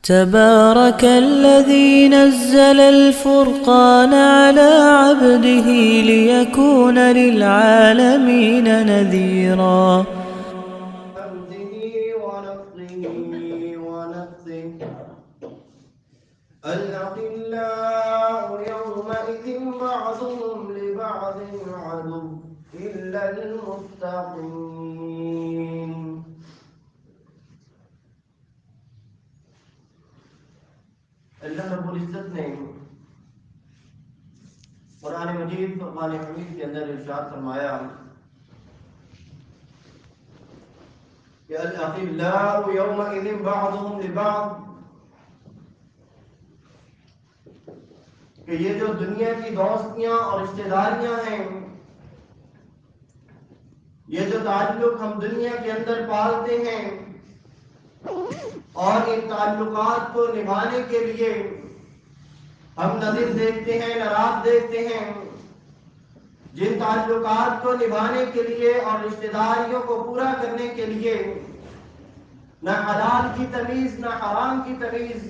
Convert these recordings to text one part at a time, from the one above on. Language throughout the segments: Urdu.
تبارك الذي نزل الفرقان على عبده ليكون للعالمين نذيرا. الأخلاء يومئذ بعضهم لبعض عدو إلا المتقين. اللہ رب العزت نے قرآن مجید فرقان حمید کے اندر ارشاد فرمایا کہ الأخلاء يومئذ بعضهم لبعض، کہ یہ جو دنیا کی دوستیاں اور رشتہ داریاں ہیں، یہ جو تعلق ہم دنیا کے اندر پالتے ہیں اور ان تعلقات کو نبھانے کے لیے ہم نظر دیکھتے ہیں، نراز دیکھتے ہیں، جن تعلقات کو نبھانے کے لیے اور رشتہ داریوں کو پورا کرنے کے لیے نہ حلال کی تمیز نہ حرام کی تمیز،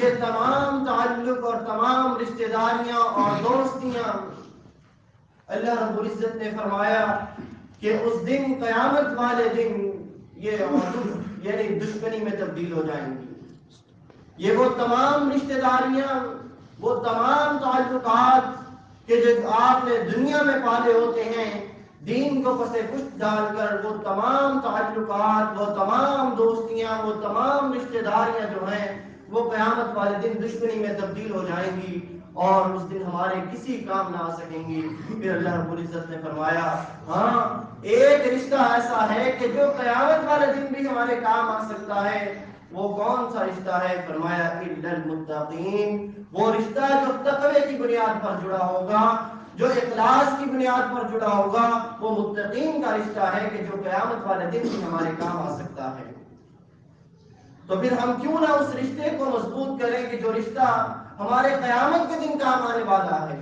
یہ تمام تعلق اور تمام رشتہ داریاں اور دوستیاں اللہ رب العزت نے فرمایا کہ اس دن، قیامت والے دن، یہ یعنی دشمنی میں تبدیل ہو جائیں گی۔ یہ وہ تمام رشتہ داریاں، وہ تمام تعلقات کہ جو آپ نے دنیا میں پالے ہوتے ہیں، دین کو پس پشت ڈال کر وہ تمام تعلقات، وہ تمام دوستیاں، وہ تمام رشتہ داریاں جو ہیں وہ قیامت والے دن دشمنی میں تبدیل ہو جائیں گی اور اس دن ہمارے کسی کام نہ آ سکیں گی۔ پھر اللہ رب العزت نے فرمایا ہاں ایک رشتہ ایسا ہے کہ جو قیامت والے دن بھی ہمارے کام آ سکتا ہے۔ وہ کون سا رشتہ ہے؟ فرمایا الا المتقین، وہ رشتہ جو تقوی کی بنیاد پر جڑا ہوگا، جو اخلاص کی بنیاد پر جڑا ہوگا، وہ متقین کا رشتہ ہے کہ جو قیامت والے دن بھی ہمارے کام آ سکتا ہے۔ تو پھر ہم کیوں نہ اس رشتے کو مضبوط کریں کہ جو رشتہ ہمارے قیامت کے دن کام آنے والا ہے؟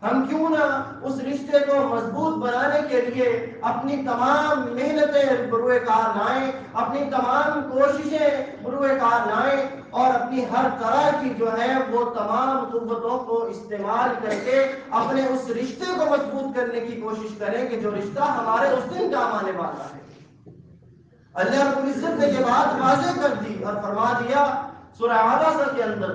ہم کیوں نہ اس رشتے کو مضبوط بنانے کے لیے اپنی تمام محنتیں بروئے کار لائیں، اپنی تمام کوششیں بروئے کار لائیں اور اپنی ہر طرح کی جو ہے وہ تمام قوتوں کو استعمال کر کے اپنے اس رشتے کو مضبوط کرنے کی کوشش کریں کہ جو رشتہ ہمارے اس دن کام آنے والا ہے۔ اللہ رب العزت نے یہ بات واضح کر دی اور فرما دیا سورہ عبسہ کے اندر،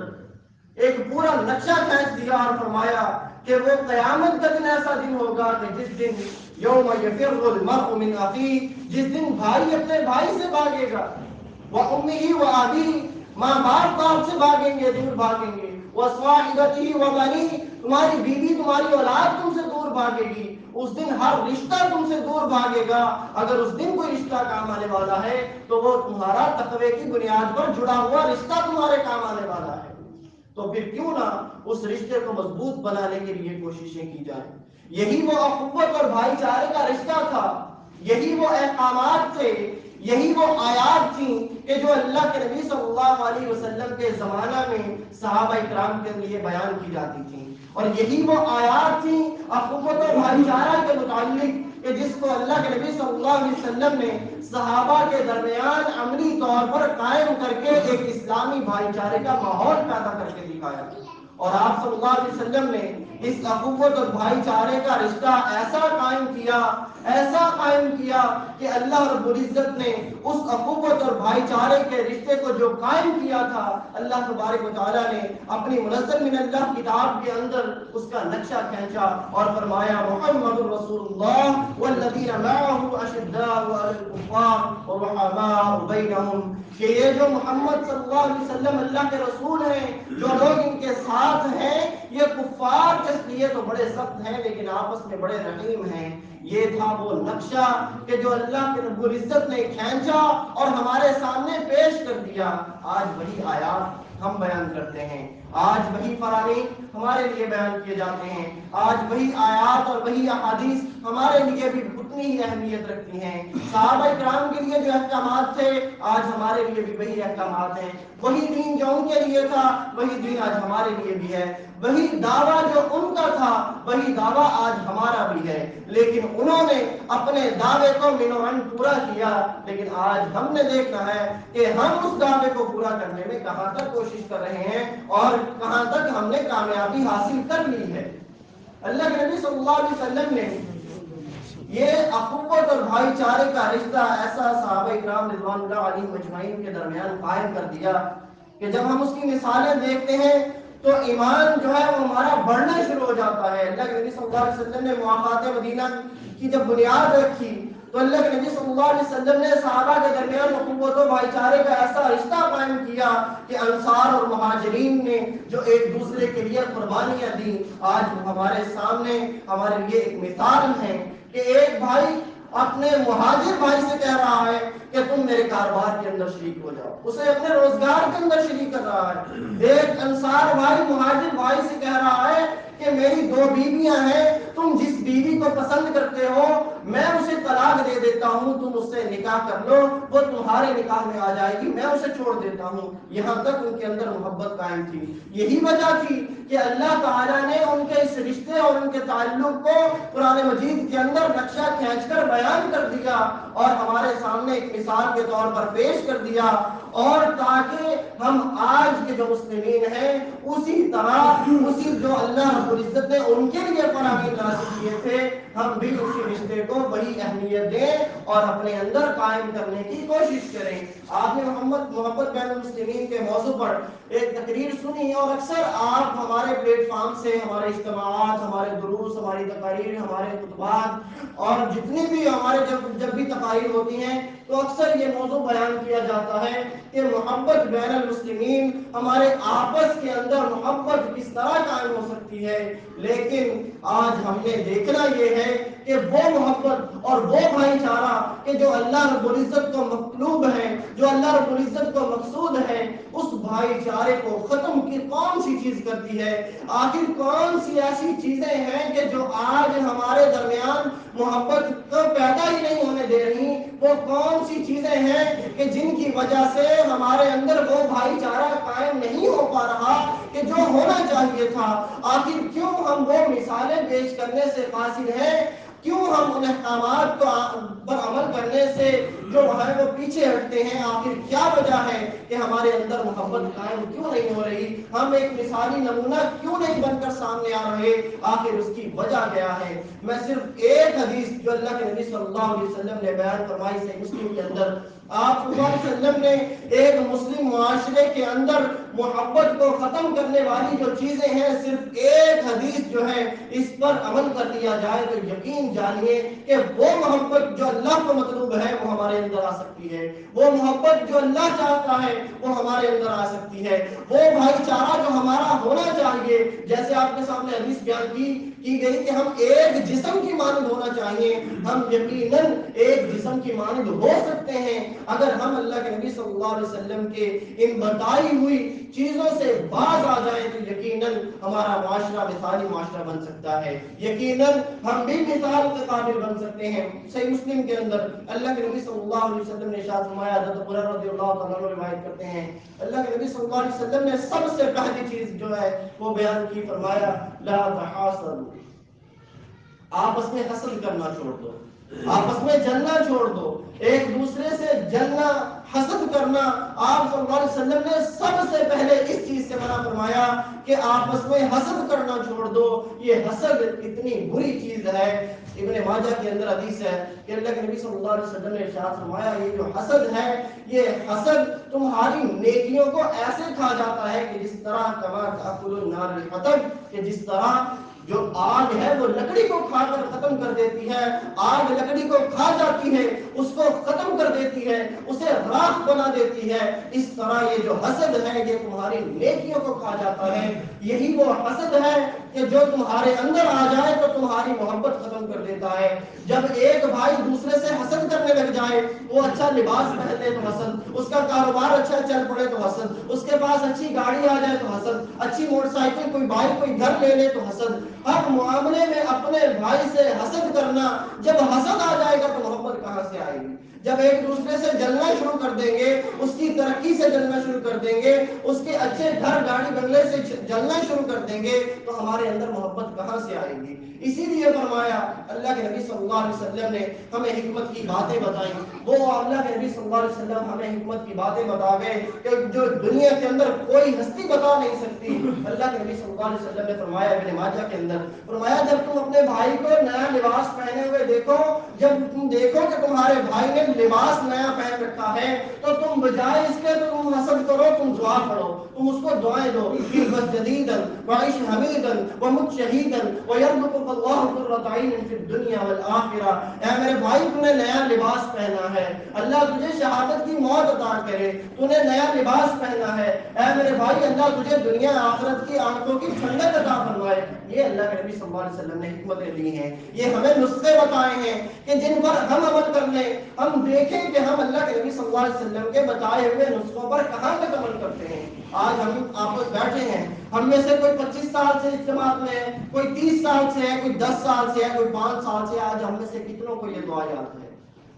ایک پورا نقشہ کھینچ دیا اور فرمایا کہ وہ قیامت کا دن ایسا دن ہوگا کہ جس دن یوم یفر المرء من اخیہ، جس دن بھائی اپنے بھائی سے بھاگے گا، وامہ وابیہ، ماں باپ باپ سے بھاگیں گے، دور بھاگیں گے، وصاحبتہ وبنیہ، تمہاری بیوی تمہاری اولاد تم سے دور بھاگے گی، اس دن ہر رشتہ تم سے دور بھاگے گا۔ اگر اس دن کوئی رشتہ کام آنے والا ہے تو وہ تمہارا تقوی کی بنیاد پر جڑا ہوا رشتہ تمہارے کام آنے والا ہے۔ تو پھر کیوں نہ اس رشتے کو مضبوط بنانے کے لیے کوششیں کی جائیں۔ یہی وہ اخوت اور بھائی چارے کا رشتہ تھا، یہی وہ احکامات تھے، یہی وہ آیات تھیں کہ جو اللہ کے نبی صلی اللہ علیہ وسلم کے زمانہ میں صحابہ اکرام کے لیے بیان کی جاتی تھیں، اور یہی وہ آیات تھیں اخوت اور بھائی چارہ کے متعلق کہ جس کو اللہ کے نبی صلی اللہ علیہ وسلم نے صحابہ کے درمیان عملی طور پر قائم کر کے ایک اسلامی بھائی چارے کا ماحول پیدا کر کے دکھایا، اور آپ صلی اللہ علیہ وسلم نے اس اخوت اور بھائی چارے کا رشتہ ایسا قائم کیا کہ اللہ رب العزت نے اس اخوت اور بھائی چارے کے رشتے کو جو قائم کیا تھا، اللہ تبارک و تعالیٰ نے اپنی منزل من اللہ کتاب کے اندر اس کا نقشہ کھینچا اور فرمایا محمد رسول اللہ والذین معہ اشداء علی الکفار رحماء بینہم، کہ یہ جو محمد صلی اللہ علیہ وسلم اللہ کے رسول ہیں، جو لوگ ان کے ساتھ ہیں، یہ کفار کے لیے تو بڑے سخت ہیں لیکن آپس میں بڑے رحیم ہیں۔ یہ تھا وہ نقشہ کہ جو اللہ کے رب العزت نے کھینچا اور ہمارے سامنے پیش کر دیا۔ آج وہی آیات ہم بیان کرتے ہیں، آج وہی فرامین ہمارے لیے بیان کیے جاتے ہیں، آج وہی آیات اور وہی احادیث ہمارے لیے بھی اتنی ہی اہمیت رکھتی ہیں۔ صحابہ کرام کے لیے جو احکامات تھے آج ہمارے لیے بھی وہی احکامات ہیں، وہی دین جو ان کے لیے تھا وہی دین آج ہمارے لیے بھی ہے، وہی دعویٰ جو ان کا تھا وہی دعویٰ آج ہمارا بھی ہے، لیکن انہوں نے اپنے دعوے کو منوعن پورا کیا، لیکن آج ہم نے دیکھنا ہے کہ ہم اس دعوے کو پورا کرنے میں کہاں تک کوشش کر رہے ہیں اور کہاں تک ہم نے کامیابی حاصل کر لی ہے۔ اللہ کے نبی صلی اللہ علیہ وسلم نے یہ اخوت اور بھائی چارے کا رشتہ ایسا صحابہ اکرام رضوان اللہ علیہم اجمعین کے درمیان قائم کر دیا کہ جب ہم اس کی مثالیں دیکھتے ہیں تو ایمان جو ہے وہ ہمارا بڑھنا شروع ہو جاتا ہے۔ اللہ کے نبی صلی اللہ علیہ وسلم نے مواقعات مدینہ کی جب بنیاد رکھی تو اللہ کے نبی صلی اللہ علیہ وسلم نے صحابہ کے درمیان اخوت و بھائی چارے کا ایسا رشتہ قائم کیا کہ انصار اور مہاجرین نے جو ایک دوسرے کے لیے قربانیاں دی آج ہمارے سامنے ہمارے لیے ایک مثال ہے کہ ایک بھائی اپنے مہاجر بھائی سے کہہ رہا ہے کہ تم میرے کاروبار کے اندر شریک ہو جاؤ، اسے اپنے روزگار کے اندر شریک کر رہا ہے۔ ایک انصار بھائی مہاجر بھائی سے کہہ رہا ہے کہ میری 2 بیویاں ہیں، تم جس بیوی کو پسند کرتے ہو میں اسے طلاق دے دیتا ہوں، تم اس سے نکاح کر لو، وہ تمہارے نکاح میں آ جائے گی، میں اسے چھوڑ دیتا ہوں۔ یہاں تک ان کے اندر محبت قائم تھی۔ یہی وجہ تھی کہ اللہ تعالیٰ نے ان کے اس رشتے اور ان کے تعلق کو قرآن مجید کے اندر نقشہ کھینچ کر بیان کر دیا اور ہمارے سامنے ایک مثال کے طور پر پیش کر دیا، اور تاکہ ہم آج کے جو مسلمین ہیں اسی طرح اسی جو اللہ رب العزت نے ان کے لیے فرامین نازل کیے تھے ہم بھی اسی رشتے کو وہی اہمیت دیں اور اپنے اندر قائم کرنے کی کوشش کریں۔ آپ نے محبت بین المسلمین کے موضوع پر ایک تقریر سنی اور اکثر آپ ہمارے پلیٹ فارم سے ہمارے اجتماعات، ہمارے دروس، ہماری تقاریر، ہمارے خطبات اور جتنی بھی ہمارے جب بھی تقاریر ہوتی ہیں تو اکثر یہ موضوع بیان کیا جاتا ہے کہ محبت بین المسلمین، ہمارے آپس کے اندر محبت کس طرح قائم ہو سکتی ہے، لیکن آج ہم نے دیکھنا یہ ہے کہ وہ محبت اور وہ بھائی چارہ کہ جو اللہ رب العزت کو مطلوب ہے، جو اللہ رب العزت کو مقصود ہے، اس بھائی چارے کو ختم کی کون سی چیز کرتی ہے؟ آخر کون سی ایسی چیزیں ہیں کہ جو آج ہمارے درمیان محبت کو پیدا ہی نہیں ہونے دے رہی؟ وہ کون سی چیزیں ہیں کہ جن کی وجہ سے ہمارے اندر وہ بھائی چارہ قائم نہیں ہو پا رہا کہ جو ہونا چاہیے تھا؟ آخر کیوں ہم وہ مثالیں پیش کرنے سے قاصر ہیں؟ کیوں ہم ان احکامات پر عمل کرنے سے جو ہے وہ پیچھے ہٹتے ہیں؟ آخر کیا وجہ ہے کہ ہمارے اندر محبت قائم کیوں نہیں ہو رہی؟ ہم ایک مثالی نمونہ کیوں نہیں بن کر سامنے آ رہے؟ آخر اس کی وجہ کیا ہے؟ میں صرف ایک حدیث جو اللہ کے نبی صلی اللہ علیہ وسلم نے بیان فرمائی صحیح مسلم کے اندر، آپ صلی اللہ علیہ وسلم نے ایک مسلم معاشرے کے اندر محبت کو ختم کرنے والی جو چیزیں ہیں صرف ایک حدیث جو ہے اس پر عمل کر لیا جائے تو یقین جانیے کہ وہ محبت جو اللہ کو مطلوب ہے وہ ہمارے اندر آ سکتی ہے، وہ محبت جو اللہ چاہتا ہے وہ ہمارے اندر آ سکتی ہے، وہ بھائی چارہ جو ہمارا ہونا چاہیے، جیسے آپ کے سامنے حدیث بیان کی گئی کہ ہم ایک جسم کی مانند ہونا چاہیے، ہم یقیناً ایک جسم کی مانند ہو سکتے ہیں اگر ہم اللہ کے نبی صلی اللہ علیہ وسلم کے ان بتائی ہوئی چیزوں سے باز آ جائیں تو یقیناً ہمارا معاشرہ مثالی معاشرہ بن سکتا ہے، یقیناً ہم بھی مثال کے قابل بن سکتے ہیں۔ صحیح مسلم کے اندر اللہ کے نبی صلی اللہ علیہ وسلم نے ارشاد فرمایا، حضرت ہریرہ رضی اللہ تعالیٰ عنہ روایت کرتے ہیں اللہ کے نبی صلی اللہ علیہ وسلم نے سب سے پہلی چیز جو ہے وہ بیان کی، فرمایا لا تحاسدوا، آپس میں حسد کرنا چھوڑ دو، آپس میں جلنا چھوڑ دو، ایک دوسرے سے جلنا حسد کرنا۔ آپ صلی اللہ علیہ وسلم نے سب سے پہلے اس چیز سے منع فرمایا کہ آپس میں حسد کرنا چھوڑ دو، یہ حسد اتنی بری چیز ہے۔ ابن ماجہ کے اندر حدیث ہے کہ اللہ کے نبی صلی اللہ علیہ وسلم نے ارشاد فرمایا یہ جو حسد ہے، یہ حسد تمہاری نیکیوں کو ایسے کھا جاتا ہے کہ جس طرح کما تاکل النار الحطب، کہ جس طرح جو آگ ہے وہ لکڑی کو کھا کر ختم کر دیتی ہے، آگ لکڑی کو کھا جاتی ہے، اس کو ختم کر دیتی ہے، اسے راکھ بنا دیتی ہے، اس طرح یہ جو حسد ہے یہ تمہاری نیکیوں کو کھا جاتا ہے۔ یہی وہ حسد ہے کہ جو تمہارے اندر آ جائے تو تمہاری محبت ختم کر دیتا ہے۔ جب ایک بھائی دوسرے سے حسد کرنے لگ جائے، وہ اچھا لباس پہن لے تو حسد، اس کا کاروبار اچھا چل پڑے تو حسد، اس کے پاس اچھی گاڑی آ جائے تو حسد، اچھی موٹر سائیکل کوئی بائک کوئی گھر لے لے تو حسد، ہر معاملے میں اپنے بھائی سے حسد کرنا۔ جب حسد آ جائے گا تو محبت کہاں سے آئے گی؟ جب ایک دوسرے سے جلنا شروع کر دیں گے، اس کی ترقی سے جلنا شروع کر دیں گے، اس کے اچھے گھر گاڑی بنگلے سے جلنا شروع کر دیں گے، تو ہمارے اندر محبت کہاں سے آئے گی؟ اسی لیے فرمایا اللہ کے نبی صلی اللہ علیہ وسلم نے ہمیں حکمت کی باتیں بتائیں۔ وہ اللہ کے نبی صلی اللہ علیہ وسلم ہمیں حکمت کی باتیں بتا گئے کہ جو دنیا کے اندر کوئی ہستی بتا نہیں سکتی۔ اللہ کے نبی صلی اللہ علیہ وسلم نے فرمایا ابن ماجہ کے اندر، فرمایا جب تم اپنے بھائی کو نیا لباس پہنے ہوئے دیکھو، جب تم دیکھو کہ تمہارے بھائی نے لباس نیا پہن رکھا ہے، تو تم بجائے اس کے تم حسد کرو، تم دعا پڑھو، تم اس کو دعائیں دو، البس جدیدا وعش حمیدا ومت شہیدا ویرزقک اللہ قرۃ عین فی الدنیا والآخرہ۔ اے میرے بھائی تو نے نیا لباس پہنا ہے، اللہ تجھے شہادت کی موت عطا کرے، تو نے نیا لباس پہنا ہے، اے میرے بھائی اللہ تجھے دنیا آخرت کی آنکھوں کی ٹھنڈک عطا فرمائے۔ یہ اللہ کے نبی صلی اللہ علیہ وسلم نے حکمتیں دی ہیں، یہ ہمیں نسخے بتائے ہیں کہ جن پر ہم عمل کر لیں، ہم دیکھیں کہ ہم اللہ کے نبی صلی اللہ علیہ وسلم کے بتائے ہوئے نسخوں پر کہاں تک عمل کرتے ہیں۔ آج ہم آپس بیٹھے ہیں، ہم میں سے کوئی 25 سال سے اس جماعت میں ہے، کوئی 30 سال سے ہے، کوئی 10 سال سے ہے، کوئی 5 سال سے ہے، آج ہم میں سے کتنوں کو یہ دعا یاد ہے؟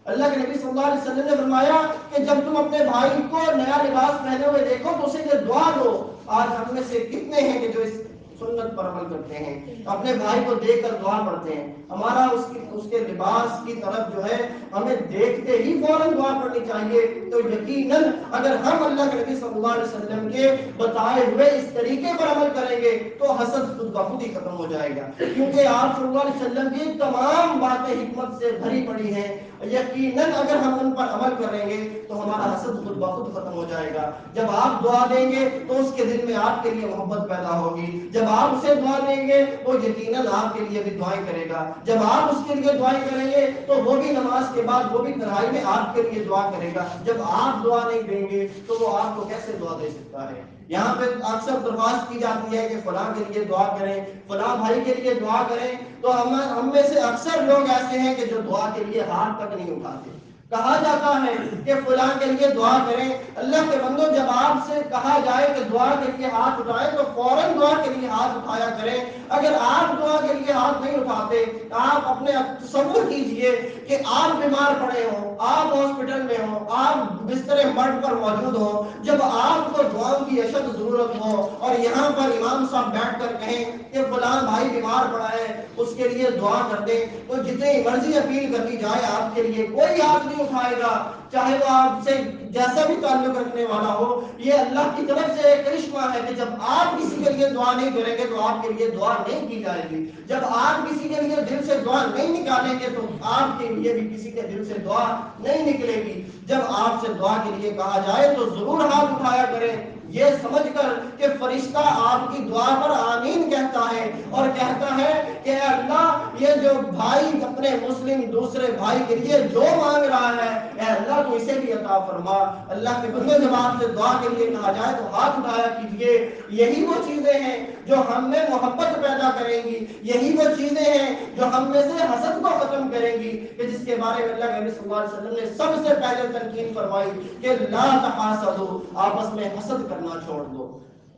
اللہ کے نبی صلی اللہ علیہ وسلم نے فرمایا کہ جب تم اپنے بھائی کو نیا لباس پہنے ہوئے دیکھو تو اسے یہ دعا دو۔ آج ہم میں سے کتنے ہیں کہ جو اس سنت پر عمل کرتے ہیں، اپنے بھائی کو دیکھ کر دعا پڑھتے ہیں؟ ہمارا اس کے لباس کی طرف جو ہے ہمیں دیکھتے ہی فوراً دعا پڑھنی چاہیے۔ تو یقیناً اگر ہم اللہ کے نبی صلی اللہ علیہ وسلم کے بتائے ہوئے اس طریقے پر عمل کریں گے تو حسد خود بخود ہی ختم ہو جائے گا، کیونکہ آپ صلی اللہ علیہ وسلم کی تمام باتیں حکمت سے بھری پڑی ہیں۔ یقیناً اگر ہم ان پر عمل کریں گے تو ہمارا حسد خود بخود ختم ہو جائے گا۔ جب آپ دعا دیں گے تو اس کے دل میں آپ کے لیے محبت پیدا ہوگی، جب آپ اسے دعا دیں گے وہ یقیناً آپ کے لیے بھی دعائیں کرے گا، جب آپ اس کے لیے دعائیں کریں گے تو وہ بھی نماز کے بعد وہ بھی تنہائی میں آپ کے لیے دعا کرے گا۔ جب آپ دعا نہیں دیں گے تو وہ آپ کو کیسے دعا دے سکتا ہے؟ یہاں پہ اکثر درخواست کی جاتی ہے کہ فلاں کے لیے دعا کریں، فلاں بھائی کے لیے دعا کریں، تو ہم میں سے اکثر لوگ ایسے ہیں کہ جو دعا کے لیے ہاتھ تک نہیں اٹھاتے۔ کہا جاتا ہے کہ فلاں کے لیے دعا کریں، اللہ کے بندو جب آپ سے کہا جائے کہ دعا کے لیے ہاتھ اٹھائیں تو فوراً دعا کے لیے ہاتھ اٹھایا کریں۔ اگر آپ دعا کے لیے ہاتھ نہیں اٹھاتے، آپ اپنے تصور کیجئے کہ آپ بیمار پڑے ہوں، آپ ہاسپٹل میں ہوں، آپ بستر مرگ پر موجود ہوں، جب آپ کو دعاؤں کی اشد ضرورت ہو اور یہاں پر امام صاحب بیٹھ کر کہیں کہ فلاں بھائی بیمار پڑا ہے اس کے لیے دعا کر دیں، تو جتنی مرضی اپیل کر دی جائے آپ کے لیے کوئی ہاتھ نہیں اٹھائے گا، چاہے وہ آپ سے جیسا بھی تعلق رکھنے والا ہو۔ یہ اللہ کی طرف سے ایک کرشمہ ہے کہ جب آپ کسی کے لیے دعا نہیں کریں گے تو آپ کے لیے دعا نہیں کی جائے گی، جب آپ کسی کے لیے دل سے دعا نہیں نکالیں گے تو آپ کے لیے بھی کسی کے دل سے دعا نہیں نکلے گی۔ جب آپ سے دعا کے لیے کہا جائے تو ضرور ہاتھ اٹھایا کریں، یہ سمجھ کر کہ فرشتہ آپ کی دعا پر آمین کہتا ہے اور کہتا ہے کہ اے اللہ یہ جو بھائی اپنے مسلم دوسرے بھائی کے لیے جو مانگ رہا ہے اے اللہ تو اسے بھی عطا فرما۔ اللہ کے بندے جب آپ سے دعا کے لیے کہا جائے تو ہاتھ اٹھایا کیجیے۔ یہی وہ چیزیں ہیں جو ہم میں محبت پیدا کریں گی، یہی وہ چیزیں ہیں جو ہم میں سے حسد کو ختم کریں گی، کہ جس کے بارے میں اللہ کے نبی صلی اللہ علیہ وسلم نے سب سے پہلے تلقین فرمائی کہ لا تحاسدوا، آپس میں حسد کرنا چھوڑ دو۔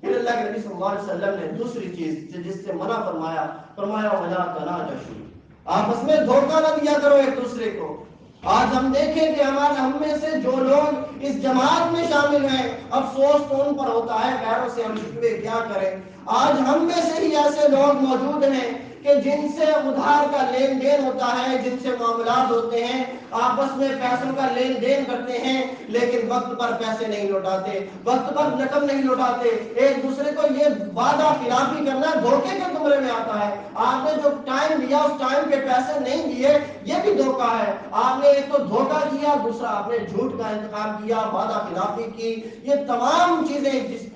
پھر اللہ کے نبی صلی اللہ علیہ وسلم نے دوسری چیز جس سے منع فرمایا ولا تناجشوا، آپس میں دھوکہ نہ دیا کرو ایک دوسرے کو۔ آج ہم دیکھیں کہ ہم میں سے جو لوگ اس جماعت میں شامل ہیں، افسوس تو ان پر ہوتا ہے، غیروں سے ہم شکوے کیا کریں۔ آج ہم میں سے ہی ایسے لوگ موجود ہیں کہ جن سے ادھار کا لین دین ہوتا ہے، جن سے معاملات ہوتے ہیں، آپس میں پیسوں کا لین دین کرتے ہیں، لیکن وقت پر پیسے نہیں لوٹاتے، وقت پر رقم نہیں لوٹاتے۔ ایک دوسرے کو یہ وعدہ خلافی کرنا دھوکے کے زمرے میں آتا ہے۔ آپ نے جو ٹائم دیا اس ٹائم کے پیسے نہیں دیے، یہ بھی دھوکہ ہے۔ آپ نے ایک تو دھوکہ کیا، دوسرا آپ نے جھوٹ کا انتخاب کیا، وعدہ خلافی کی۔ یہ تمام چیزیں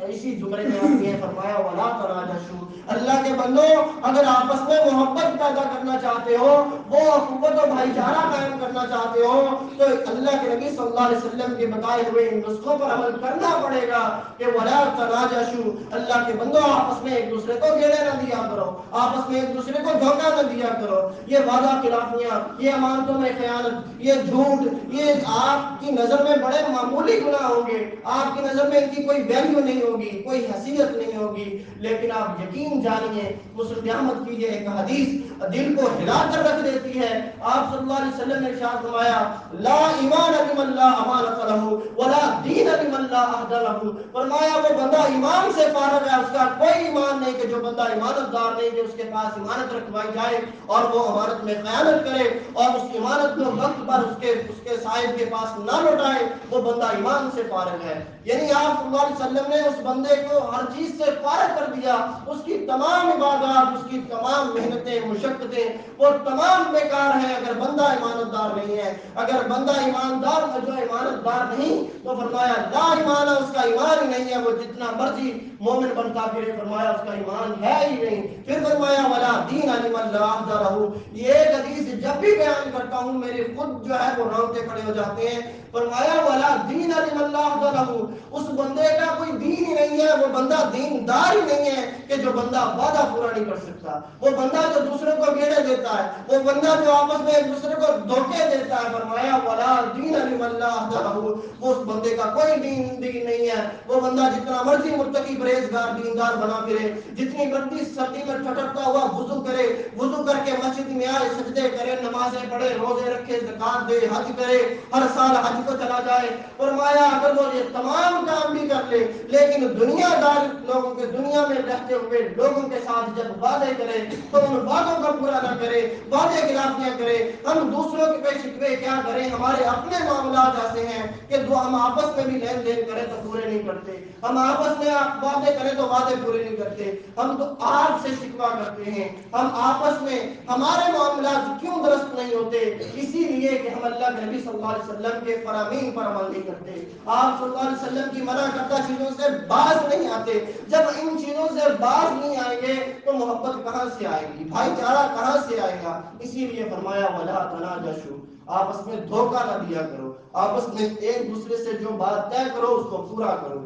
اسی زمرے میں آتی ہیں. فرمایا ولا تناجشوا، اللہ کے بندو اگر آپس میں محبت پیدا کرنا چاہتے ہو، وہ اخوت و بھائی چارہ قائم کرنا چاہتے ہو، تو اللہ کے نبی صلی اللہ علیہ وسلم کے بتائے ہوئے ان نسخوں پر عمل کرنا پڑے گا کہ ولا تناجشوا، اللہ کے بندو آپس میں ایک دوسرے کو گیڑے نہ دیا کرو، آپس میں ایک دوسرے کو دھوکہ نہ دیا کرو. یہ وعدہ خلافیاں، یہ امانتوں میں خیانت، یہ جھوٹ، یہ آپ کی نظر میں بڑے معمولی گناہ ہوں گے، آپ کی نظر میں ان کی کوئی ویلیو نہیں ہوگی، کوئی حیثیت نہیں ہوگی، لیکن آپ یقین جانیے مسلم احمد کی یہ ایک حدیث دل کو ہلا کر رکھ دیتی ہے. آپ صلی اللہ علیہ وسلم نے ارشاد فرمایا لا ایمان لمن لا امانۃ له ولا دین لمن لا عہد له. فرمایا وہ بندہ ایمان سے فارغ ہے، اس کا کوئی ایمان نہیں کہ جو بندہ ایمانت دار نہیں کہ اس کے پاس ایمانت رکھوائی جائے اور وہ امانت میں خیانت کرے اور اس ایمانت کو وقت پر اس کے صاحب کے پاس نہ لوٹائے، وہ بندہ ایمان سے فارغ ہے. یعنی آپ صلی اللہ علیہ وسلم نے اس بندے کو ہر چیز سے فارغ کر دیا، اس کی تمام عبادات، اس کی تمام محنتیں، مشقتیں وہ تمام بیکار ہیں اگر بندہ ایمانت دار نہیں ہے. اگر بندہ ایماندار جو ایمانت دار نہیں تو فرمایا لا ایمان، اس کا ایمان ہی نہیں ہے، وہ جتنا مرضی مومن بنتا پھرے، فرمایا اس کا ایمان ہے ہی نہیں. پھر فرمایا ولا دین لمن لا عہد له. یہ ایک حدیث جب بھی بیان کرتا ہوں میرے خود جو ہے وہ رونگٹے کھڑے ہو جاتے ہیں. فرمایا ولا دین لمن لا عہد له، اس بندے کا کوئی دین ہی نہیں ہے، وہ بندہ دیندار ہی نہیں ہے کہ جو بندہ وعدہ پورا نہیں کر سکتا، وہ بندہ جو دوسروں کو گیڑے دیتا ہے، وہ بندہ جو آپس میں ایک دوسرے کو دھوکے دیتا ہے. فرمایا ولا دین لمن لا عہد له، وہ اس بندے کا کوئی دین نہیں ہے. وہ بندہ جتنا مرضی متقی پرہیزگار دیندار بنا پھرے، جتنی مرضی سردی میں ٹھٹرتا ہوا وضو کرے، وضو کر کے مسجد میں آئے، سجدے کرے، نمازیں پڑھے، روزے رکھے، زکات دے، حج کرے، ہر سال حج کو چلا جائے. فرمایا اگر وہ یہ تمام کام بھی کر لے لیکن دنیا دار لوگوں کے دنیا میں رہتے ہوئے لوگوں کے ساتھ جب وعدے کرے تو ان وعدوں کا پورا نہ کرے، وعدے خلافیاں کرے. ہم دوسروں کے شکوے کیا کریں، ہمارے اپنے معاملات ایسے ہیں کہ ہم آپس میں بھی لین دین کریں تو پورے نہیں کرتے، ہم آپس میں وعدے کریں تو وعدے پورے نہیں کرتے، ہم تو آپ سے شکوا کرتے ہیں. ہم آپس میں ہمارے معاملات کیوں درست نہیں ہوتے؟ اسی لیے کہ ہم اللہ کے نبی صلی اللہ علیہ وسلم کے فرامین پر عمل نہیں کرتے، آپ صلی اللہ علیہ وسلم کی منع کردہ چیزوں سے باز نہیں آتے. جب ان چیزوں سے باز نہیں آئیں گے تو محبت کہاں سے آئے گی، بھائی چارہ کہاں سے آئے گا؟ اسی لیے فرمایا ولا تناجشوا، آپس میں دھوکہ نہ دیا کرو، آپس میں ایک دوسرے سے جو بات طے کرو اس کو پورا کرو.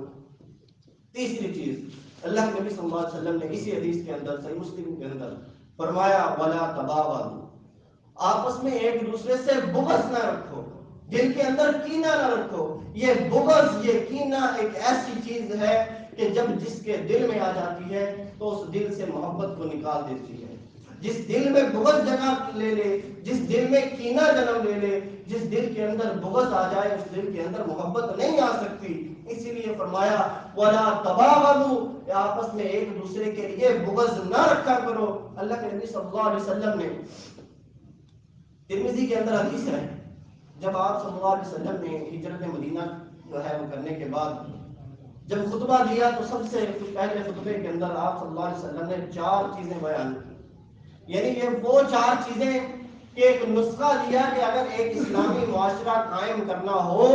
تیسری چیز اللہ کے نبی صلی اللہ علیہ وسلم نے اسی حدیث کے اندر صحیح مسلم کے اندر فرمایا ولا تباغضوا، آپس میں ایک دوسرے سے بغض نہ رکھو، دل کے اندر کینہ نہ رکھو. یہ بغض، یہ کینہ ایک ایسی چیز ہے کہ جب جس کے دل میں آ جاتی ہے تو اس دل سے محبت کو نکال دیتی ہے. جس دل میں بغض جگہ لے لے، جس دل میں کینہ جنم لے لے، جس دل کے اندر بغض آ جائے اس دل کے اندر محبت نہیں آ سکتی. اسی لیے فرمایا ولا تباغضوا، آپس میں ایک دوسرے کے لیے بغض نہ رکھا کرو. اللہ کے نبی صلی اللہ علیہ وسلم نے ترمذی کے اندر حدیث ہے، جب آپ صلی اللہ علیہ وسلم نے ہجرت مدینہ جو ہے وہ کرنے کے بعد جب خطبہ دیا تو سب سے پہلے خطبے کے اندر آپ صلی اللہ علیہ وسلم نے 4 چیزیں بیان کی. یعنی یہ وہ 4 چیزیں کہ ایک نسخہ دیا کہ اگر ایک اسلامی معاشرہ قائم کرنا ہو،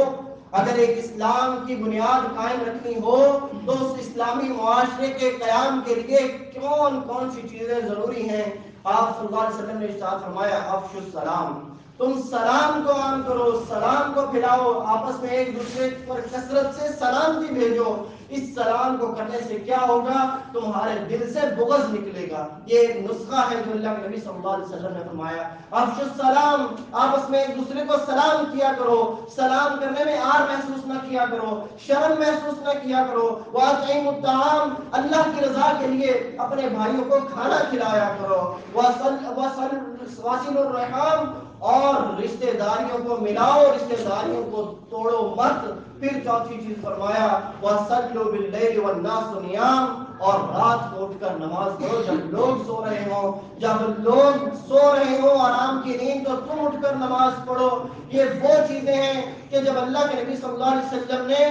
اگر ایک اسلام کی بنیاد قائم رکھنی ہو تو اس اسلامی معاشرے کے قیام کے لیے کون کون سی چیزیں ضروری ہیں. آپ صلی اللہ علیہ وسلم نے ارشاد فرمایا افشوا السلام، تم سلام کو عام کرو، سلام کو پھیلاؤ، آپس میں ایک دوسرے پر کثرت سے سلامتی بھیجو. اس سلام کو کرنے سے کیا ہوگا؟ تمہارے دل سے بغض نکلے گا. یہ ایک نسخہ ہے جو اللہ کے نبی صلی اللہ علیہ وسلم نے فرمایا افشوا السلام، آپس میں ایک دوسرے کو سلام کیا کرو، سلام کرنے میں آر محسوس نہ کیا کرو، شرم محسوس نہ کیا کرو. واطعموا الطعام، اللہ کی رضا کے لیے اپنے بھائیوں کو کھانا کھلایا کرو. واصلوا الرحام، اور رشتہ داریوں کو ملاؤ، رشتہ داریوں کو توڑو مت. پھر چوتھی چیز فرمایا وَصَلُّوا بِاللَّيْلِ وَالنَّاسُ نِيَامٌ، اور رات کو اٹھ کر نماز پڑھو جب لوگ سو رہے ہوں، جب لوگ سو رہے ہوں آرام کی نیند تو تم اٹھ کر نماز پڑھو. یہ وہ چیزیں ہیں کہ جب اللہ کے نبی صلی اللہ علیہ وسلم نے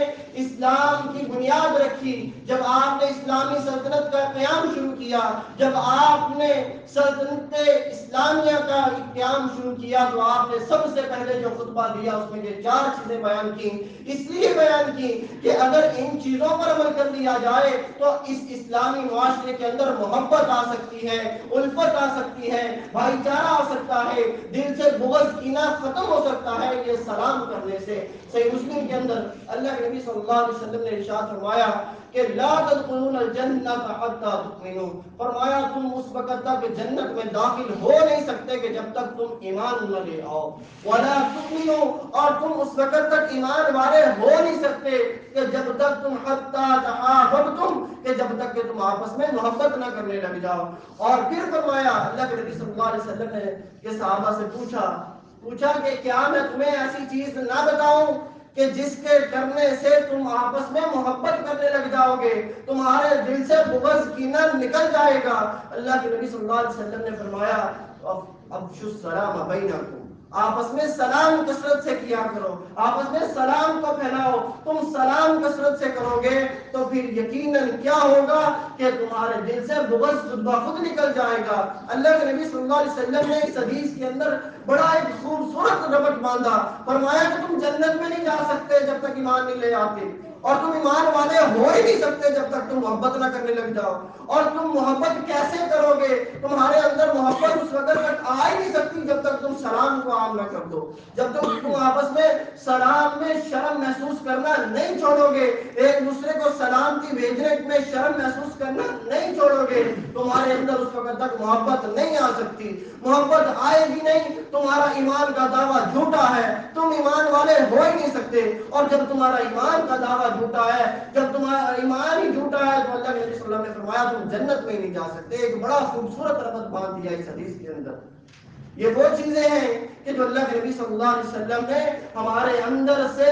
اسلام کی بنیاد رکھی، جب آپ نے اسلامی سلطنت کا قیام شروع کیا، جب آپ نے سلطنت اسلامیہ کا قیام شروع کیا تو آپ نے سب سے پہلے جو خطبہ دیا اس میں یہ 4 چیزیں بیان کی. اس لیے یہ بیان کی کہ اگر ان چیزوں پر عمل کر لیا جائے تو اس اسلامی معاشرے کے اندر محبت آ سکتی ہے، الفت آ سکتی ہے، بھائی چارہ آ سکتا ہے، دل سے بغض کینہ ختم ہو سکتا ہے یہ سلام کرنے سے۔ صحیح مسلم کے اندر اللہ کے نبی صلی اللہ علیہ وسلم نے ارشاد فرمایا کہ لا تدخلون الجنہ حتی تؤمنوا، فرمایا تم اس وقت تک جنت میں داخل ہو نہیں سکتے کہ جب تک تم ایمان نہ لے آؤ، ولا تؤمنوا، اور تم اس وقت تک ایمان والے ہو نہیں سکتے کہ جب تک تم حتی تحاببتم، کہ جب تک کہ تم آپس میں محبت نہ کرنے لگ جاؤ۔ اور پھر فرمایا اللہ کے نبی صلی اللہ علیہ وسلم نے کہ صحابہ سے پوچھا کہ کیا میں تمہیں ایسی چیز نہ بتاؤں کہ جس کے کرنے سے تم آپس میں محبت کرنے لگ جاؤ گے، تمہارے دل سے بغض کینہ نکل جائے گا۔ اللہ کے نبی صلی اللہ علیہ وسلم نے فرمایا افشوا السلام بینکم، آپس میں سلام کثرت سے کیا کرو، آپس میں سلام کو پھیلاؤ۔ تم سلام کثرت سے کرو گے تو پھر یقیناً کیا ہوگا کہ تمہارے دل سے بغض خود بخود نکل جائے گا۔ اللہ کے نبی صلی اللہ علیہ وسلم نے اس حدیث کے اندر بڑا ایک خوبصورت ربط باندھا، فرمایا کہ تم جنت میں نہیں جا سکتے جب تک ایمان نہیں لے آتے، اور تم ایمان والے ہو ہی نہیں سکتے جب تک تم محبت نہ کرنے لگ جاؤ۔ اور تم محبت کیسے کرو گے؟ تمہارے اندر محبت اس وقت تک آ ہی نہیں سکتی جب تک تم سلام کو عام نہ کر دو، جب تک تم آپس میں سلام میں شرم محسوس کرنا نہیں چھوڑو گے، ایک دوسرے کو سلامتی بھیجنے میں شرم محسوس کرنا نہیں چھوڑو گے، تمہارے اندر اس وقت تک محبت نہیں آ سکتی۔ محبت آئے گی نہیں، تمہارا ایمان کا دعویٰ جھوٹا ہے، تم ایمان والے ہو ہی نہیں سکتے۔ اور جب تمہارا ایمان کا دعویٰ جھوٹا ہے، جب تمہارا ایمان ہی جھوٹا ہے تو اللہ کے نبی صلی اللہ علیہ وسلم نے فرمایا تم جنت میں نہیں جا سکتے۔ ایک بڑا خوبصورت ربط باندھ دیا اس حدیث کے اندر۔ یہ وہ چیزیں ہیں کہ جو اللہ کے نبی صلی اللہ علیہ وسلم نے ہمارے اندر سے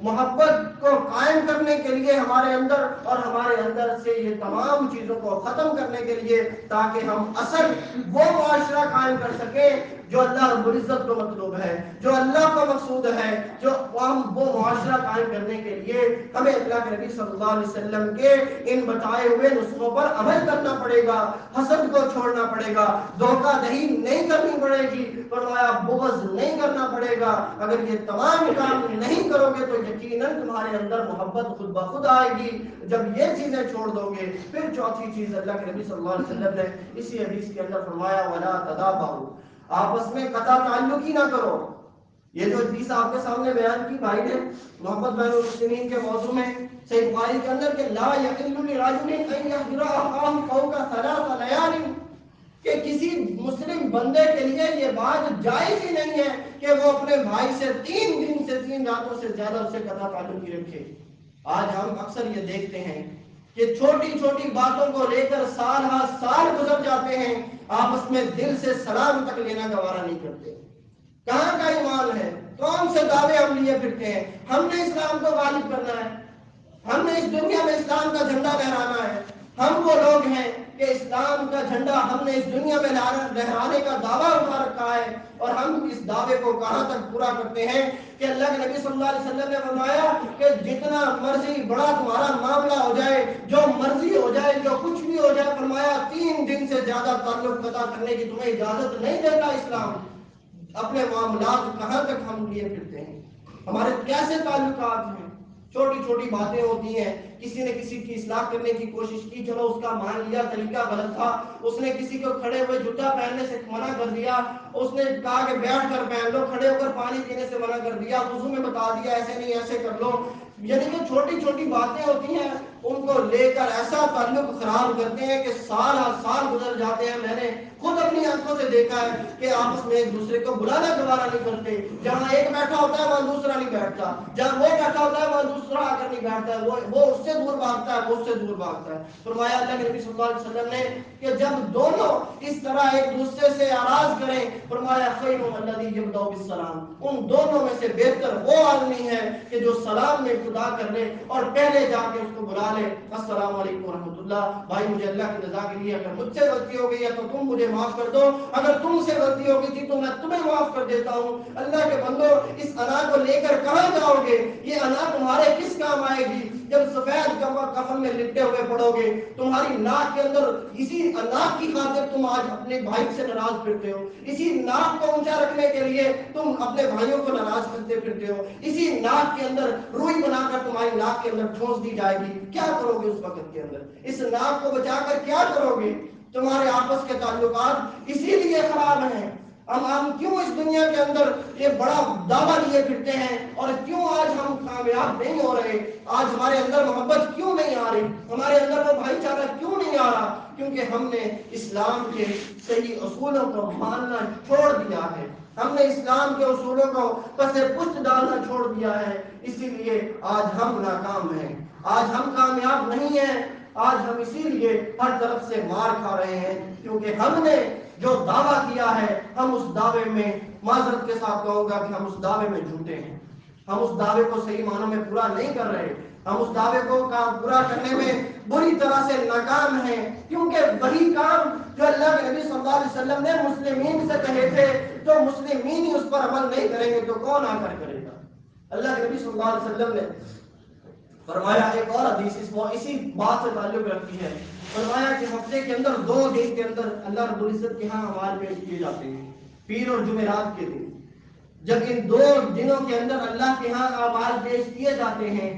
محبت کو قائم کرنے کے لیے ہمارے اندر، اور ہمارے اندر سے یہ تمام چیزوں کو ختم کرنے کے لیے، تاکہ ہم اصل وہ معاشرہ قائم کر سکیں جو اللہ رب العزت کو مطلوب ہے، جو اللہ کو مقصود ہے، جو ہم وہ معاشرہ قائم کرنے کے لیے ہمیں اللہ کے نبی صلی اللہ علیہ وسلم کے ان بتائے ہوئے نسخوں پر عمل کرنا پڑے گا، حسد کو چھوڑنا پڑے گا، دھوکہ دہی نہیں کرنی پڑے گی، فرمایا بغض نہیں کرنا پڑے گا۔ اگر یہ تمام کام نہیں کرو گے تو یقیناً تمہارے اندر محبت خود بخود آئے گی۔ جب یہ چیزیں چھوڑ دو گے، پھر چوتھی چیز اللہ کے نبی صلی اللہ علیہ وسلم نے اسی حدیث کے اندر فرمایا ولا تدابروا، آپس میں قطع تعلق ہی نہ کرو۔ یہ جو حدیث آپ کے سامنے بیان کی بھائی نے محمد بین المسلمین کے موضوع میں صحیح بخاری کے اندر کہ لا یحل لرجل ان یحجر اخاه فوق ثلاث لیال، کہ کسی مسلم بندے کے لیے یہ بات جائز ہی نہیں ہے کہ وہ اپنے بھائی سے 3 دن سے 3 راتوں سے زیادہ اس سے قطع تعلق ہی رکھے۔ آج ہم اکثر یہ دیکھتے ہیں کہ چھوٹی چھوٹی باتوں کو لے کر سال ہا سال گزر جاتے ہیں، آپس میں دل سے سلام تک لینا گوارا نہیں کرتے۔ کہاں کا ایمان ہے؟ کون سے دعوے ہم لیے پھرتے ہیں؟ ہم نے اسلام کو غالب کرنا ہے، ہم نے اس دنیا میں اسلام کا جھنڈا لہرانا ہے۔ ہم وہ لوگ ہیں کہ اسلام کا جھنڈا ہم نے اس دنیا میں لہرانے کا دعویٰ اٹھا رکھا ہے، اور ہم اس دعوے کو کہاں تک پورا کرتے ہیں کہ اللہ کے نبی صلی اللہ علیہ وسلم نے فرمایا کہ جتنا مرضی بڑا تمہارا معاملہ ہو جائے، جو مرضی ہو جائے، جو کچھ بھی ہو جائے، فرمایا 3 دن سے زیادہ تعلق قطع کرنے کی تمہیں اجازت نہیں دیتا اسلام۔ اپنے معاملات کہاں تک ہم لیے پھرتے ہیں؟ ہمارے کیسے تعلقات ہیں؟ چھوٹی چھوٹی باتیں ہوتی ہیں، کسی نے کسی کی اصلاح کرنے کی کوشش کی، چلو اس کا مان لیا طریقہ غلط تھا، اس نے کسی کو کھڑے ہوئے جوتا پہننے سے منع کر دیا، اس نے کہا کہ بیٹھ کر پہن لو، کھڑے ہو کر پانی پینے سے منع کر دیا، وضو میں بتا دیا ایسے نہیں ایسے کر لو۔ یعنی کہ چھوٹی چھوٹی باتیں ہوتی ہیں، ان کو لے کر ایسا تعلق خراب کرتے ہیں کہ سال ہر سال گزر جاتے ہیں۔ میں نے خود اپنی آنکھوں سے دیکھا ہے کہ آپس میں ایک دوسرے کو بلانا گوارا نہیں کرتے، جہاں ایک بیٹھا ہوتا ہے وہاں دوسرا نہیں بیٹھتا، جہاں وہ بیٹھا ہوتا ہے وہاں دوسرا آ کر نہیں بیٹھتا ہے، وہ اس سے دور بھاگتا ہے، وہ اس سے دور بھاگتا ہے۔ فرمایا اللہ کے نبی صلی اللہ علیہ وسلم نے کہ جب دونوں اس طرح ایک دوسرے سے آراز کریں، فرمایا خیرهم الذی یبدأ بالسلام، ان دونوں میں سے بہتر وہ آدمی ہے کہ جو سلام میں ابتدا کر لے اور پہلے جا کے اس کو بلا لے، السلام علیکم ورحمۃ اللہ، بھائی مجھے اللہ کی رضا کے لیے اگر مجھ سے غلطی ہو گئی ہے تو تم مجھے معاف کر دو، اگر تم سے غلطی ہو گئی تھی تو میں تمہیں معاف کر دیتا ہوں۔ اللہ کے بندو، اس انا کو لے کر کہاں جاؤ گے؟ یہ انا تمہارے کس کام آئے گی؟ جب سفید کفن میں لٹے ہوئے پڑو گے، تمہاری ناک کے اندر اسی ناک کی خاطر تم آج اپنے بھائی سے ناراض پھرتے ہو، اسی ناک کو اونچا رکھنے کے لیے تم اپنے بھائیوں کو ناراض کرتے پھرتے ہو، اسی ناک کے اندر روئی بنا کر تمہاری ناک کے اندر ٹھونس دی جائے گی، کیا کرو گے اس وقت کے اندر؟ اس ناک کو بچا کر کیا کرو گے؟ تمہارے آپس کے تعلقات اسی لیے خراب ہیں۔ ہم کیوں اس دنیا کے اندر یہ بڑا دعویٰ لیے پھرتے ہیں، اور کیوں آج ہم کامیاب نہیں ہو رہے؟ آج ہمارے اندر محبت کیوں نہیں آ رہی؟ ہمارے اندر وہ بھائی چارہ کیوں نہیں آ رہا؟ کیونکہ ہم نے اسلام کے صحیح اصولوں کو ماننا چھوڑ دیا ہے، ہم نے اسلام کے اصولوں کو پس پشت ڈالنا چھوڑ دیا ہے، اسی لیے آج ہم ناکام ہیں، آج ہم کامیاب نہیں ہیں، آج ہم اسی لیے ہر طرف سے مار کھا رہے ہیں، کیونکہ ہم نے جو دعویٰ کیا ہے ہم اس دعوے میں، معذرت کے ساتھ کہوں گا کہ ہم اس دعوے میں جھوٹے ہیں، ہم اس دعوے کو صحیح معنوں میں پورا نہیں کر رہے، ہم اس دعوے کو پورا کرنے میں بری طرح سے ناکام ہیں، کیونکہ وہی کام جو اللہ کے نبی صلی اللہ علیہ وسلم نے مسلمین سے کہے تھے، جو مسلمین ہی اس پر عمل نہیں کریں گے تو کون آ کر کرے گا؟ اللہ کے نبی صلی اللہ علیہ وسلم نے فرمایا، ایک اور حدیث اسی بات سے تعلق رکھتی ہے، فرمایا کہ ہفتے کے اندر 2 دن کے اندر اللہ رب العزت کے ہاں اعمال پیش کیے جاتے ہیں، پیر اور جمعرات کے دن۔ جب ان 2 دنوں کے اندر اللہ کے ہاں اعمال پیش کیے جاتے ہیں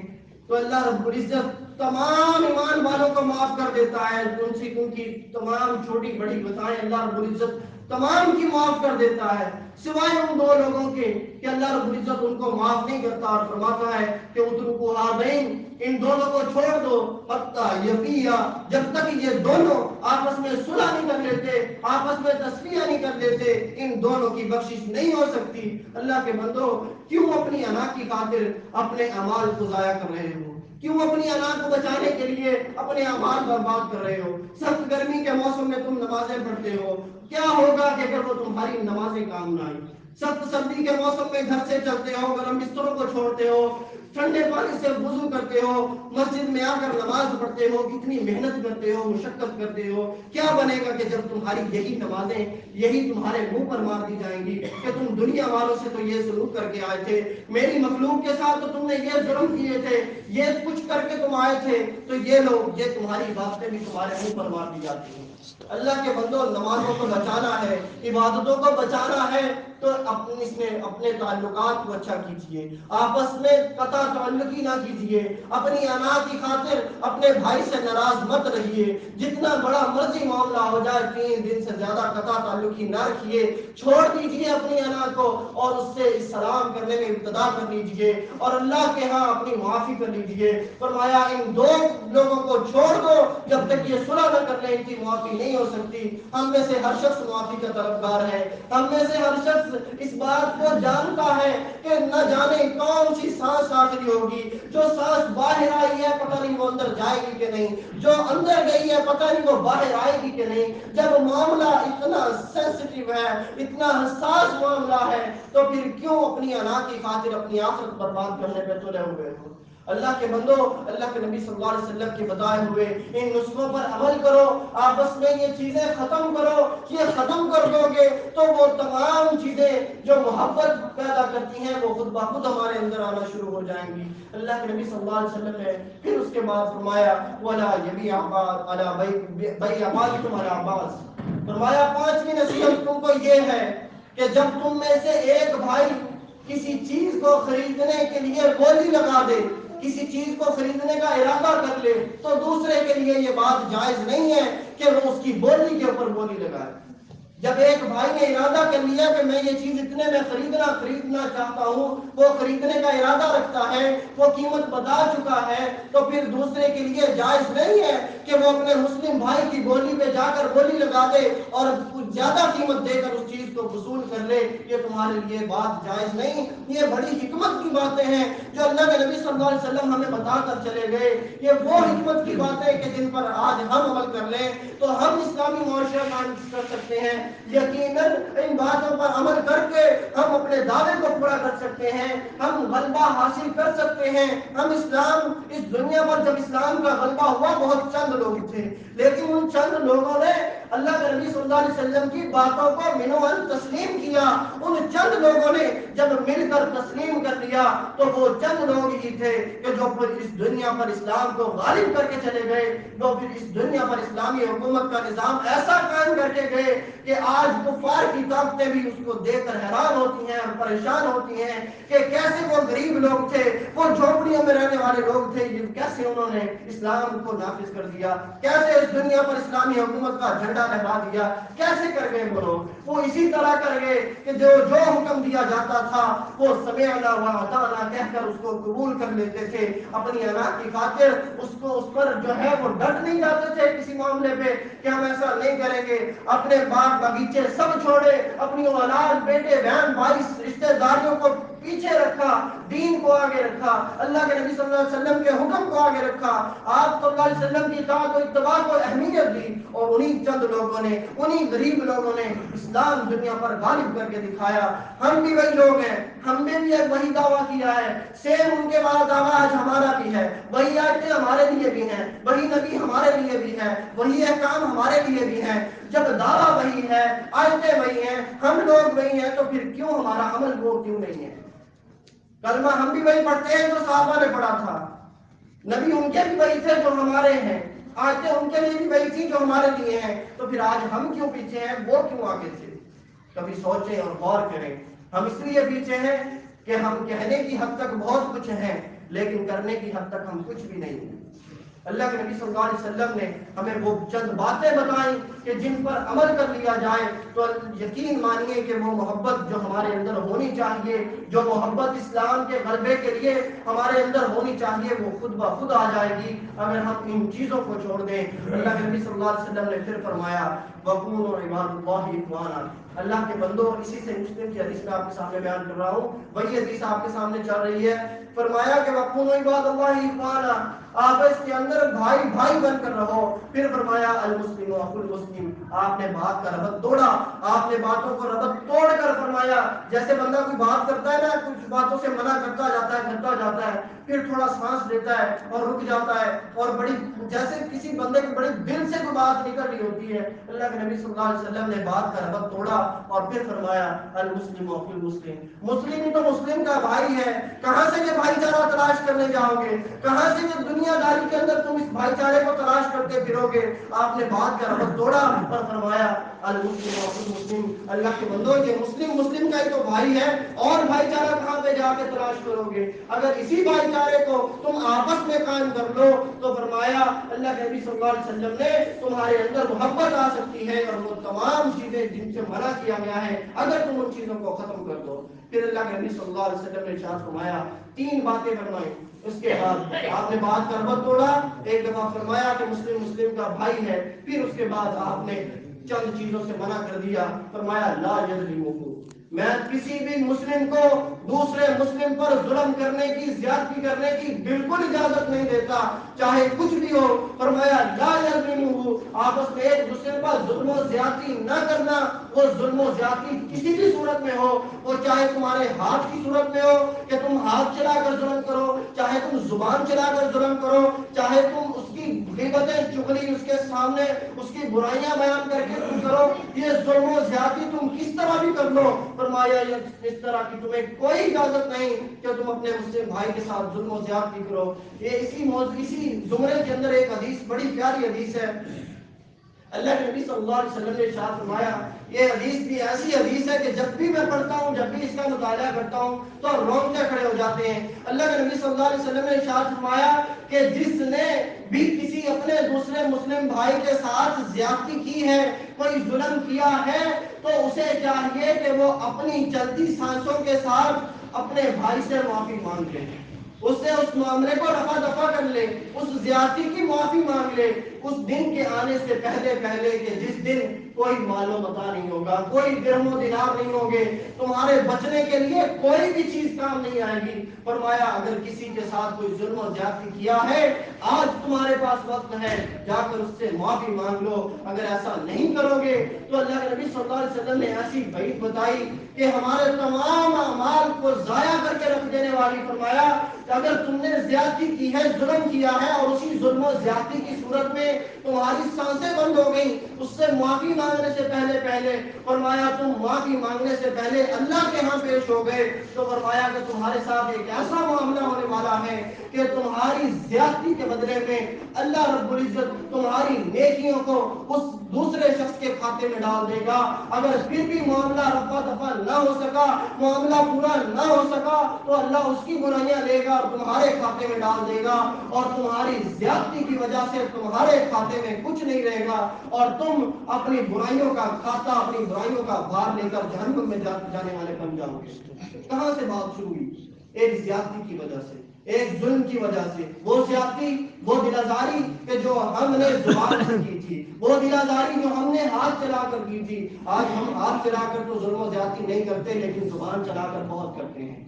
تو اللہ رب العزت تمام ایمان والوں کو معاف کر دیتا ہے، ان کی تمام چھوٹی بڑی خطائیں اللہ رب العزت تمام کی معاف کر دیتا ہے، سوائے ان 2 لوگوں کے کہ اللہ رب العزت ان کو معاف نہیں کرتا اور فرماتا ہے کہ اترکوا ہذین، ان دونوں کو چھوڑ دو، حتی یفیہ، جب تک یہ دونوں آپس میں صلح نہیں کر لیتے، آپس میں تصفیہ نہیں کر لیتے، ان دونوں کی بخشش نہیں ہو سکتی۔ اللہ کے بندو، کیوں اپنی انا کی خاطر اپنے اعمال کو ضائع کر رہے ہو؟ کیوں اپنی انا کو بچانے کے لیے اپنے اعمال برباد کر رہے ہو؟ سخت گرمی کے موسم میں تم نمازیں پڑھتے ہو، کیا ہوگا کہ اگر وہ تمہاری نمازیں کام نہ آئی؟ سخت سردی کے موسم میں گھر سے چلتے ہو، گرم بستروں کو چھوڑتے ہو، ٹھنڈے پانی سے وضو کرتے ہو، مسجد میں آ کر نماز پڑھتے ہو، کتنی محنت کرتے ہو، مشقت کرتے ہو، کیا بنے گا کہ جب تمہاری یہی نمازیں یہی تمہارے منہ پر مار دی جائیں گی کہ تم دنیا والوں سے تو یہ سلوک کر کے آئے تھے، میری مخلوق کے ساتھ تو تم نے یہ ظلم کیے تھے، یہ کچھ کر کے تم آئے تھے، تو یہ لوگ یہ تمہاری باتیں بھی تمہارے منہ پر مار دی جاتی ہیں۔ اللہ کے بندوں، نمازوں کو بچانا ہے، عبادتوں کو بچانا ہے تو اپنے تعلقات کو اچھا کیجئے، آپس میں قطع تعلقی نہ کیجئے، اپنی انا کی خاطر اپنے بھائی سے ناراض مت رہیے، جتنا بڑا مرضی معاملہ ہو جائے 3 دن سے زیادہ قطع تعلقی نہ رکھیے، چھوڑ دیجئے اپنی انا کو اور اس سے سلام کرنے میں ابتدا کر لیجئے اور اللہ کے ہاں اپنی معافی کر لیجئے۔ فرمایا ان 2 لوگوں کو چھوڑ دو، جب تک یہ صلح نہ کر لیں ان کی معافی نہیں ہو سکتی۔ ہم میں سے ہر شخص معافی کا طلبگار ہے، ہم میں سے ہر شخص اس بات کو جانتا ہے کہ نہ جانے کون سی سانس آخری ہوگی، جو سانس باہر آئی ہے پتہ نہیں وہ اندر جائے گی کہ نہیں، جو اندر گئی ہے پتہ نہیں وہ باہر آئے گی کہ نہیں۔ جب معاملہ اتنا سینسٹیو ہے، اتنا حساس معاملہ ہے، تو پھر کیوں اپنی انا کی خاطر اپنی آخرت برباد کرنے پہ تلے ہوئے ہو؟ اللہ کے بندو، اللہ کے نبی صلی اللہ علیہ وسلم کے بتائے ہوئے ان نسخوں پر عمل کرو، آپس میں یہ چیزیں ختم کرو، یہ ختم کر دو گے تو وہ تمام چیزیں جو محبت پیدا کرتی ہیں وہ خود بخود ہمارے اندر آنا شروع ہو جائیں گی۔ اللہ کے نبی صلی اللہ علیہ وسلم نے پھر اس کے بعد فرمایا وَلَا يَبِيعَ عَلَى بَيْعِ بَعْضِكُمْ عَلَى بَعْضٍ، فرمایا 5ویں نصیحت تم کو یہ ہے کہ جب تم میں سے ایک بھائی کسی چیز کو خریدنے کے لیے بولی لگا دے، کسی چیز کو خریدنے کا ارادہ کر لے، تو دوسرے کے لیے یہ بات جائز نہیں ہے کہ وہ اس کی بولی کے اوپر بولی لگائے۔ جب ایک بھائی نے ارادہ کر لیا کہ میں یہ چیز اتنے میں خریدنا چاہتا ہوں، وہ خریدنے کا ارادہ رکھتا ہے، وہ قیمت بتا چکا ہے، تو پھر دوسرے کے لیے جائز نہیں ہے کہ وہ اپنے مسلم بھائی کی بولی پہ جا کر بولی لگا دے اور کچھ زیادہ قیمت دے کر اس چیز کو وصول کر لے۔ یہ تمہارے لیے بات جائز نہیں، یہ بڑی حکمت کی باتیں ہیں جو اللہ کے نبی صلی اللہ علیہ وسلم ہمیں بتا کر چلے گئے۔ یہ وہ حکمت کی باتیں کہ جن پر آج ہم عمل کر لیں تو ہم اسلامی معاشرہ قائم کر سکتے ہیں۔ یقیناً ان باتوں پر عمل کر کے ہم اپنے دعوے کو پورا کر سکتے ہیں، ہم غلبہ حاصل کر سکتے ہیں۔ ہم اسلام اس دنیا پر جب اسلام کا غلبہ ہوا بہت چند لوگ تھے، لیکن ان چند لوگوں نے اللہ کے نبی صلی اللہ علیہ وسلم کی باتوں کو منوعاً تسلیم کیا۔ ان چند لوگوں نے جب مل کر تسلیم کر لیا تو وہ چند لوگ ہی تھے کہ جو پھر اس دنیا پر اسلام کو غالب کر کے چلے گئے، جو پھر اس دنیا پر اسلامی حکومت کا نظام ایسا قائم کر کے گئے کہ آج کفار کی طاقتیں بھی اس کو دیکھ کر حیران ہوتی ہیں اور پریشان ہوتی ہیں کہ کیسے وہ غریب لوگ تھے، وہ جھونپڑیوں میں رہنے والے لوگ تھے، کیسے انہوں نے اسلام کو نافذ کر دیا، کیسے اس دنیا پر اسلامی حکومت کا جھنڈا لہرا دیا، کیسے کر گئے وہ لوگ۔ وہ اسی طرح کر گئے کہ جو حکم دیا جاتا تھا وہ سمعنا واطعنا کہہ کر اس کو قبول کر لیتے تھے، اپنی انا کی خاطر اس پر جو ہے وہ ڈٹ نہیں جاتے تھے کسی معاملے پہ کہ ہم ایسا نہیں کریں گے۔ اپنے باغ باغیچے سب چھوڑے، اپنی اولاد، بیٹے، بہن، بھائی، رشتہ داریوں کو پیچھے رکھا، دین کو آگے رکھا، اللہ کے نبی صلی اللہ علیہ وسلم کے حکم کو آگے رکھا، آپ صلی اللہ علیہ وسلم کی اطاعت و اتباع کو اہمیت دی، اور انہی چند لوگوں نے، انہی غریب لوگوں نے اسلام دنیا پر غالب کر کے دکھایا۔ ہم بھی وہی لوگ ہیں، ہم نے بھی ایک وہی دعویٰ کیا ہے، سیم ان کے بعد دعویٰ آج ہمارا بھی ہے، وہی آیتیں ہمارے لیے بھی ہیں، وہی نبی ہمارے لیے بھی ہے، وہی احکام ہمارے لیے بھی ہیں۔ جب دعویٰ وہی ہے، آیتیں وہی ہیں، ہم لوگ وہی ہیں، تو پھر کیوں ہمارا عمل وہ کیوں نہیں ہے؟ کلمہ ہم بھی وہی پڑھتے ہیں جو صحابہ نے پڑھا تھا، نبی ان کے بھی وہی تھے جو ہمارے ہیں، آیتیں ان کے لیے بھی وہی تھی جو ہمارے لیے ہیں، تو پھر آج ہم کیوں پیچھے ہیں، وہ کیوں آگے تھے؟ کبھی سوچیں اور غور کریں۔ ہم اس لیے پیچھے ہیں کہ ہم کہنے کی حد تک بہت کچھ ہیں لیکن کرنے کی حد تک ہم کچھ بھی نہیں ہیں۔ اللہ کے نبی صلی اللہ علیہ وسلم نے ہمیں وہ چند باتیں بتائیں کہ جن پر عمل کر لیا جائے تو یقین مانیے کہ وہ محبت جو ہمارے اندر ہونی چاہیے، جو محبت اسلام کے غلبے کے لیے ہمارے اندر ہونی چاہیے، وہ خود بخود آ جائے گی اگر ہم ان چیزوں کو چھوڑ دیں۔ اللہ کے نبی صلی اللہ علیہ وسلم نے پھر فرمایا وَكُونُوا عِبَادَ اللَّهِ إِخْوَانًا، اللہ کے بندوں، اسی سے مسلم کی حدیث میں آپ کے سامنے بیان کر رہا ہوں، وہی حدیث آپ کے سامنے چل رہی ہے۔ فرمایا کہ وَكُونُوا عِبَادَ اللَّهِ إِخْوَانًا، آپس کے اندر بھائی بھائی بن کر رہو۔ پھر فرمایا المسلم اخو المسلم، آپ نے بات کا ربط توڑا، آپ نے باتوں کو ربط توڑ کر فرمایا جیسے بندہ کوئی بات کرتا ہے نا، کچھ باتوں سے منع کرتا جاتا ہے، پھر تھوڑا سانس لیتا ہے اور رک جاتا ہے، اور بڑی جیسے کسی بندے کے بڑے دل سے کوئی بات نکل رہی ہوتی ہے۔ اللہ کے نبی صلی اللہ علیہ وسلم نے بات کا ربط توڑا اور پھر فرمایا المسلم اخو المسلم، مسلم ہی تو مسلم کا بھائی ہے، کہاں سے یہ بھائی چارہ تلاش کرنے جاؤ گے، کہاں سے یہ دنیا داری کے اندر تم اس بھائی چارے کو تلاش کرتے پھرو گے؟ آپ نے بات کا ربط توڑا اور فرمایا المسلم اخو المسلم، اللہ کے بندو یہ مسلم کا ہی تو بھائی ہے، اور بھائی چارہ کہاں پہ جا کے تلاش کرو گے؟ اگر اسی بھائی چارے کو تم آپس میں قائم کر لو تو فرمایا اللہ کے نبی صلی اللہ علیہ وسلم نے تمہارے اندر محبت آ سکتی ہے، اور وہ تمام چیزیں جن سے منع کیا گیا ہے اگر تم ان چیزوں کو ختم کر دو۔ پھر اللہ کے نبی صلی اللہ علیہ وسلم نے ارشاد فرمایا، تین باتیں فرمائیں، اس کے بعد آپ نے بات کا ربط توڑا، ایک دفعہ فرمایا کہ مسلم کا بھائی ہے، پھر اس کے بعد آپ نے چند چیزوں سے منع کر دیا، فرمایا لا یظلمہ، میں کسی بھی مسلم کو دوسرے مسلم پر ظلم کرنے کی، زیادتی کرنے کی بالکل اجازت نہیں دیتا، چاہے کچھ بھی ہو۔ فرمایا لا یظلمہ، آپس میں ایک دوسرے پر ظلم و زیادتی نہ کرنا، وہ ظلم و زیادتی کسی بھی صورت میں ہو، وہ چاہے تمہارے ہاتھ کی صورت میں ہو کہ تم ہاتھ چلا کر ظلم کرو، چاہے تم زبان چلا کر ظلم کرو، چاہے تم اس کی غیبتیں چغلی اس کے سامنے اس کی برائیاں بیان کر کے تم کرو، یہ ظلم و زیادتی تم کس طرح بھی کر لو، فرمایا اس طرح کی تمہیں کوئی اجازت نہیں کہ تم اپنے مسلم بھائی کے ساتھ ظلم و زیادتی کرو۔ یہ اسی زمرے کے اندر ایک حدیث، بڑی پیاری حدیث ہے، اللہ کے نبی صلی اللہ علیہ وسلم نے ارشاد فرمایا، یہ حدیث بھی ایسی حدیث ہے کہ جب بھی میں پڑھتا ہوں، جب بھی اس کا مطالعہ کرتا ہوں تو رونگٹے کھڑے ہو جاتے ہیں۔ اللہ کے نبی صلی اللہ علیہ وسلم نے ارشاد فرمایا کہ جس نے بھی کسی اپنے دوسرے مسلم بھائی کے ساتھ زیادتی کی ہے، کوئی ظلم کیا ہے، تو اسے چاہیے کہ وہ اپنی چلتی سانسوں کے ساتھ اپنے بھائی سے معافی مانگ لے، اس سے اس معاملے کو رفع دفع کر لے، اس زیادتی کی معافی مانگ لے، اس دن کے آنے سے پہلے کہ جس دن کوئی مال و متاع نہیں ہوگا، کوئی درہم و دینار نہیں ہوگے، تمہارے بچنے کے لیے کوئی بھی چیز کام نہیں آئے گی۔ فرمایا اگر کسی کے ساتھ کوئی ظلم و زیادتی کیا ہے، آج تمہارے پاس وقت ہے، جا کر اس سے معافی مانگ لو، اگر ایسا نہیں کرو گے تو اللہ کے نبی صلی اللہ علیہ وسلم نے ایسی وعید بتائی کہ ہمارے تمام اعمال کو ضائع کر کے رکھ دینے والی، فرمایا کہ اگر تم نے زیادتی کی ہے، ظلم کیا ہے، اور اسی ظلم و زیادتی کی صورت میں تمہاری سانسیں بند ہو گئی، اس سے معافی مانگنے سے پہلے فرمایا تم معافی مانگنے سے پہلے اللہ کے ہاں پیش ہو گئے، تو فرمایا کہ تمہارے ساتھ ایک ایسا معاملہ ہونے والا ہے کہ تمہاری زیادتی کے بدلے میں اللہ رب العزت تمہاری نیکیوں کو اس دوسرے شخص کے کھاتے میں ڈال دے گا۔ اگر پھر بھی معاملہ رفع دفع نہ ہو سکا، معاملہ پورا نہ ہو سکا، تو اللہ اس کی برائیاں لے گا اور تمہارے کھاتے میں ڈال دے گا، اور تمہاری زیادتی کی وجہ سے تمہارے کھاتے میں کچھ نہیں رہے گا، اور تم اپنی برائیوں کا کھاتا، اپنی برائیوں کا بھار لے کر جہنم میں جانے والے بن جاؤ گے۔ کہاں سے بات شروع ہوئی؟ ایک زیادتی کی وجہ سے، ایک ظلم کی وجہ سے۔ وہ زیادتی، وہ دلازاری کہ جو ہم نے زبان سے کی تھی، وہ دلازاری جو ہم نے ہاتھ چلا کر کی تھی، آج ہم ہاتھ چلا کر تو ظلم و زیادتی نہیں کرتے، لیکن زبان چلا کر بہت کرتے ہیں۔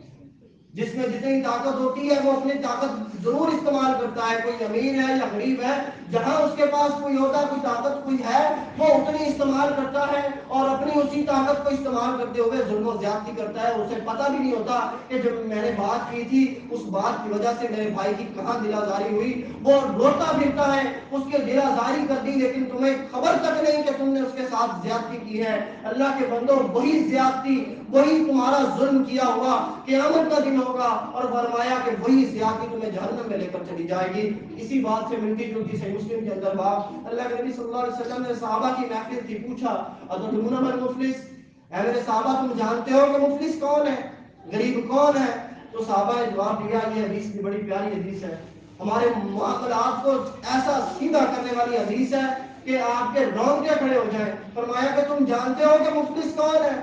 جس میں جتنی طاقت ہوتی ہے وہ اپنی طاقت ضرور استعمال کرتا ہے، کوئی امیر ہے یا غریب ہے، جہاں اس کے پاس کوئی ہوتا، کوئی طاقت کوئی ہے، وہ اتنی استعمال کرتا ہے اور اپنی اسی طاقت کو استعمال کرتے ہوئے ظلم و زیادتی کرتا ہے۔ اسے پتہ بھی نہیں ہوتا کہ جب میں نے بات کی تھی اس بات کی وجہ سے میرے بھائی کی کہاں دل آزاری ہوئی، وہ روتا پھرتا ہے، اس کے دل آزاری کر دی، لیکن تمہیں خبر تک نہیں کہ تم نے اس کے ساتھ زیادتی کی ہے۔ اللہ کے بندو، وہی زیادتی، وہی تمہارا ظلم کیا ہوا قیامت کا دن ہوگا، اور فرمایا کہ وہی زیادتی تمہیں جہنم میں لے کر چلی جائے گی۔ اسی بات سے ملتی جلتی صحیح مسلم کے اندر بات، اللہ کے نبی صلی اللہ علیہ وسلم نے صحابہ کی محفل تھی، پوچھا اتدرون من مفلس، اے میرے صحابہ تم جانتے ہو کہ مفلس کون ہے، غریب کون ہے؟ تو صحابہ نے جواب دیا، یہ حدیث بھی بڑی پیاری حدیث ہے، ہمارے معاملات کو ایسا سیدھا کرنے والی حدیث ہے کہ آپ کے رونگٹے کھڑے ہو جائیں۔ فرمایا کہ تم جانتے ہو کہ مفلس کون ہے؟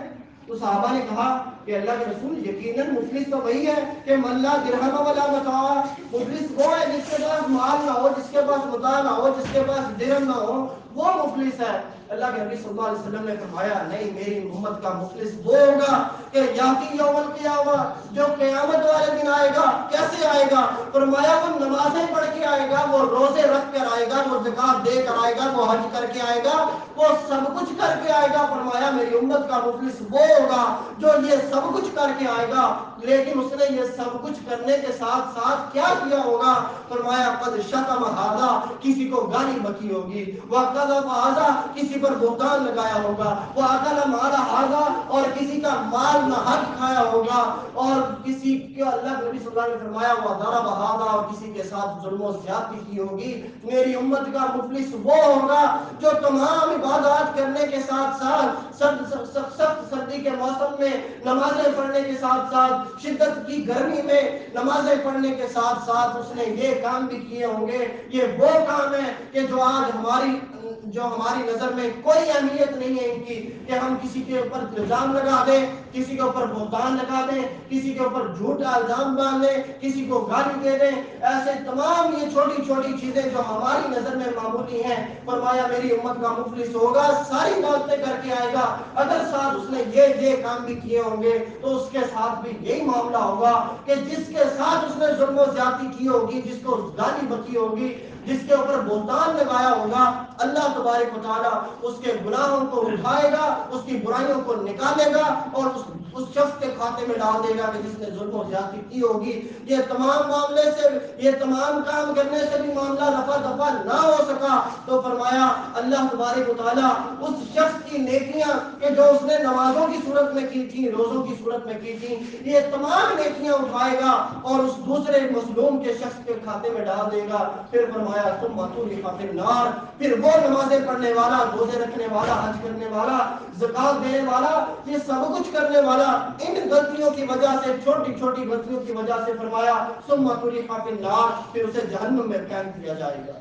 تو صحابہ نے کہا کہ اللہ کے رسول یقیناً مفلس تو وہی ہے کہ من لا درہم ولا متاع، مفلس وہ ہے جس کے پاس مال نہ ہو، جس کے پاس متاع نہ ہو، جس کے پاس درہم نہ ہو، وہ مفلس ہے۔ اللہ کے نبی صلی اللہ علیہ وسلم نے فرمایا نہیں، میری امت کا مفلس وہ ہوگا کہ یاتی یوم القیامہ، جو قیامت والے دن آئے گا۔ کیسے آئے گا؟ فرمایا وہ نمازیں پڑھ کے آئے گا، وہ روزے رکھ کر آئے گا، وہ زکات دے کر آئے گا، وہ حج کر کے آئے گا، وہ سب کچھ کر کے آئے گا۔ فرمایا میری امت کا مفلس وہ ہوگا جو یہ سب کچھ کر کے آئے گا، لیکن اس نے یہ سب کچھ کرنے کے ساتھ ساتھ کیا کیا ہوگا؟ فرمایا قد شتم ھذا، کسی کو گالی بکی ہوگی، وقذف ھذا، کسی پر بہتان لگایا ہوگا، واکل مال ھذا، اور کسی کا مال نہ حق کھایا ہوگا، اور کسی کو اللہ کے نبی صلی اللہ علیہ وسلم نے فرمایا وضرب ھذا، اور کسی کے ساتھ ظلم و زیادتی کی ہوگی۔ میری امت کا مفلس وہ ہوگا جو تمام عبادات کرنے کے ساتھ ساتھ سخت سردی کے موسم میں نمازیں پڑھنے کے ساتھ ساتھ شدت کی گرمی میں نمازیں پڑھنے کے ساتھ ساتھ اس نے یہ کام بھی کیے ہوں گے۔ یہ وہ کام ہے کہ جو آج ہماری نظر میں کوئی اہمیت نہیں ہے ان کی، کہ ہم کسی کے اوپر الزام لگا دیں، کسی کے اوپر بہتان لگا دیں، کسی کے اوپر جھوٹا الزام باندھ دیں، کسی کو گالی دے دیں، ایسے تمام یہ چھوٹی چھوٹی چیزیں جو ہماری نظر میں معمولی ہیں۔ فرمایا میری امت کا مفلس ہوگا، ساری باتیں کر کے آئے گا، اگر ساتھ اس نے یہ کام بھی کیے ہوں گے تو اس کے ساتھ بھی یہی معاملہ ہوگا کہ جس کے ساتھ اس نے ظلم و زیادتی کی ہوگی، جس کو گالی بکی ہوگی، جس کے اوپر بہتان لگایا ہوگا، اللہ تبارک و تعالیٰ اس کے گناہوں کو اٹھائے گا، اس کی برائیوں کو نکالے گا، اور اس شخص کے کھاتے میں ڈال دے گا کہ جس نے ظلم و زیادتی کی ہوگی۔ یہ تمام معاملے سے، یہ تمام کام کرنے سے بھی معاملہ رفع دفع نہ ہو سکا، تو فرمایا اللہ تبارک و تعالیٰ اس شخص کی نیکیاں کہ جو اس نے نمازوں کی صورت میں کی تھی، روزوں کی صورت میں کی تھی، یہ تمام نیکیاں اٹھائے گا اور اس دوسرے مظلوم کے شخص کے کھاتے میں ڈال دے گا۔ پھر فرمایا ثم طرح فی النار، پھر وہ نمازیں پڑھنے والا، روزے رکھنے والا، حج کرنے والا، زکات دینے والا، یہ سب کچھ کرنے والا، ان غلطیوں کی وجہ سے، چھوٹی چھوٹی غلطیوں کی وجہ سے فرمایا ثم طرح فی النار، پھر اسے جہنم میں پھینک دیا جائے گا۔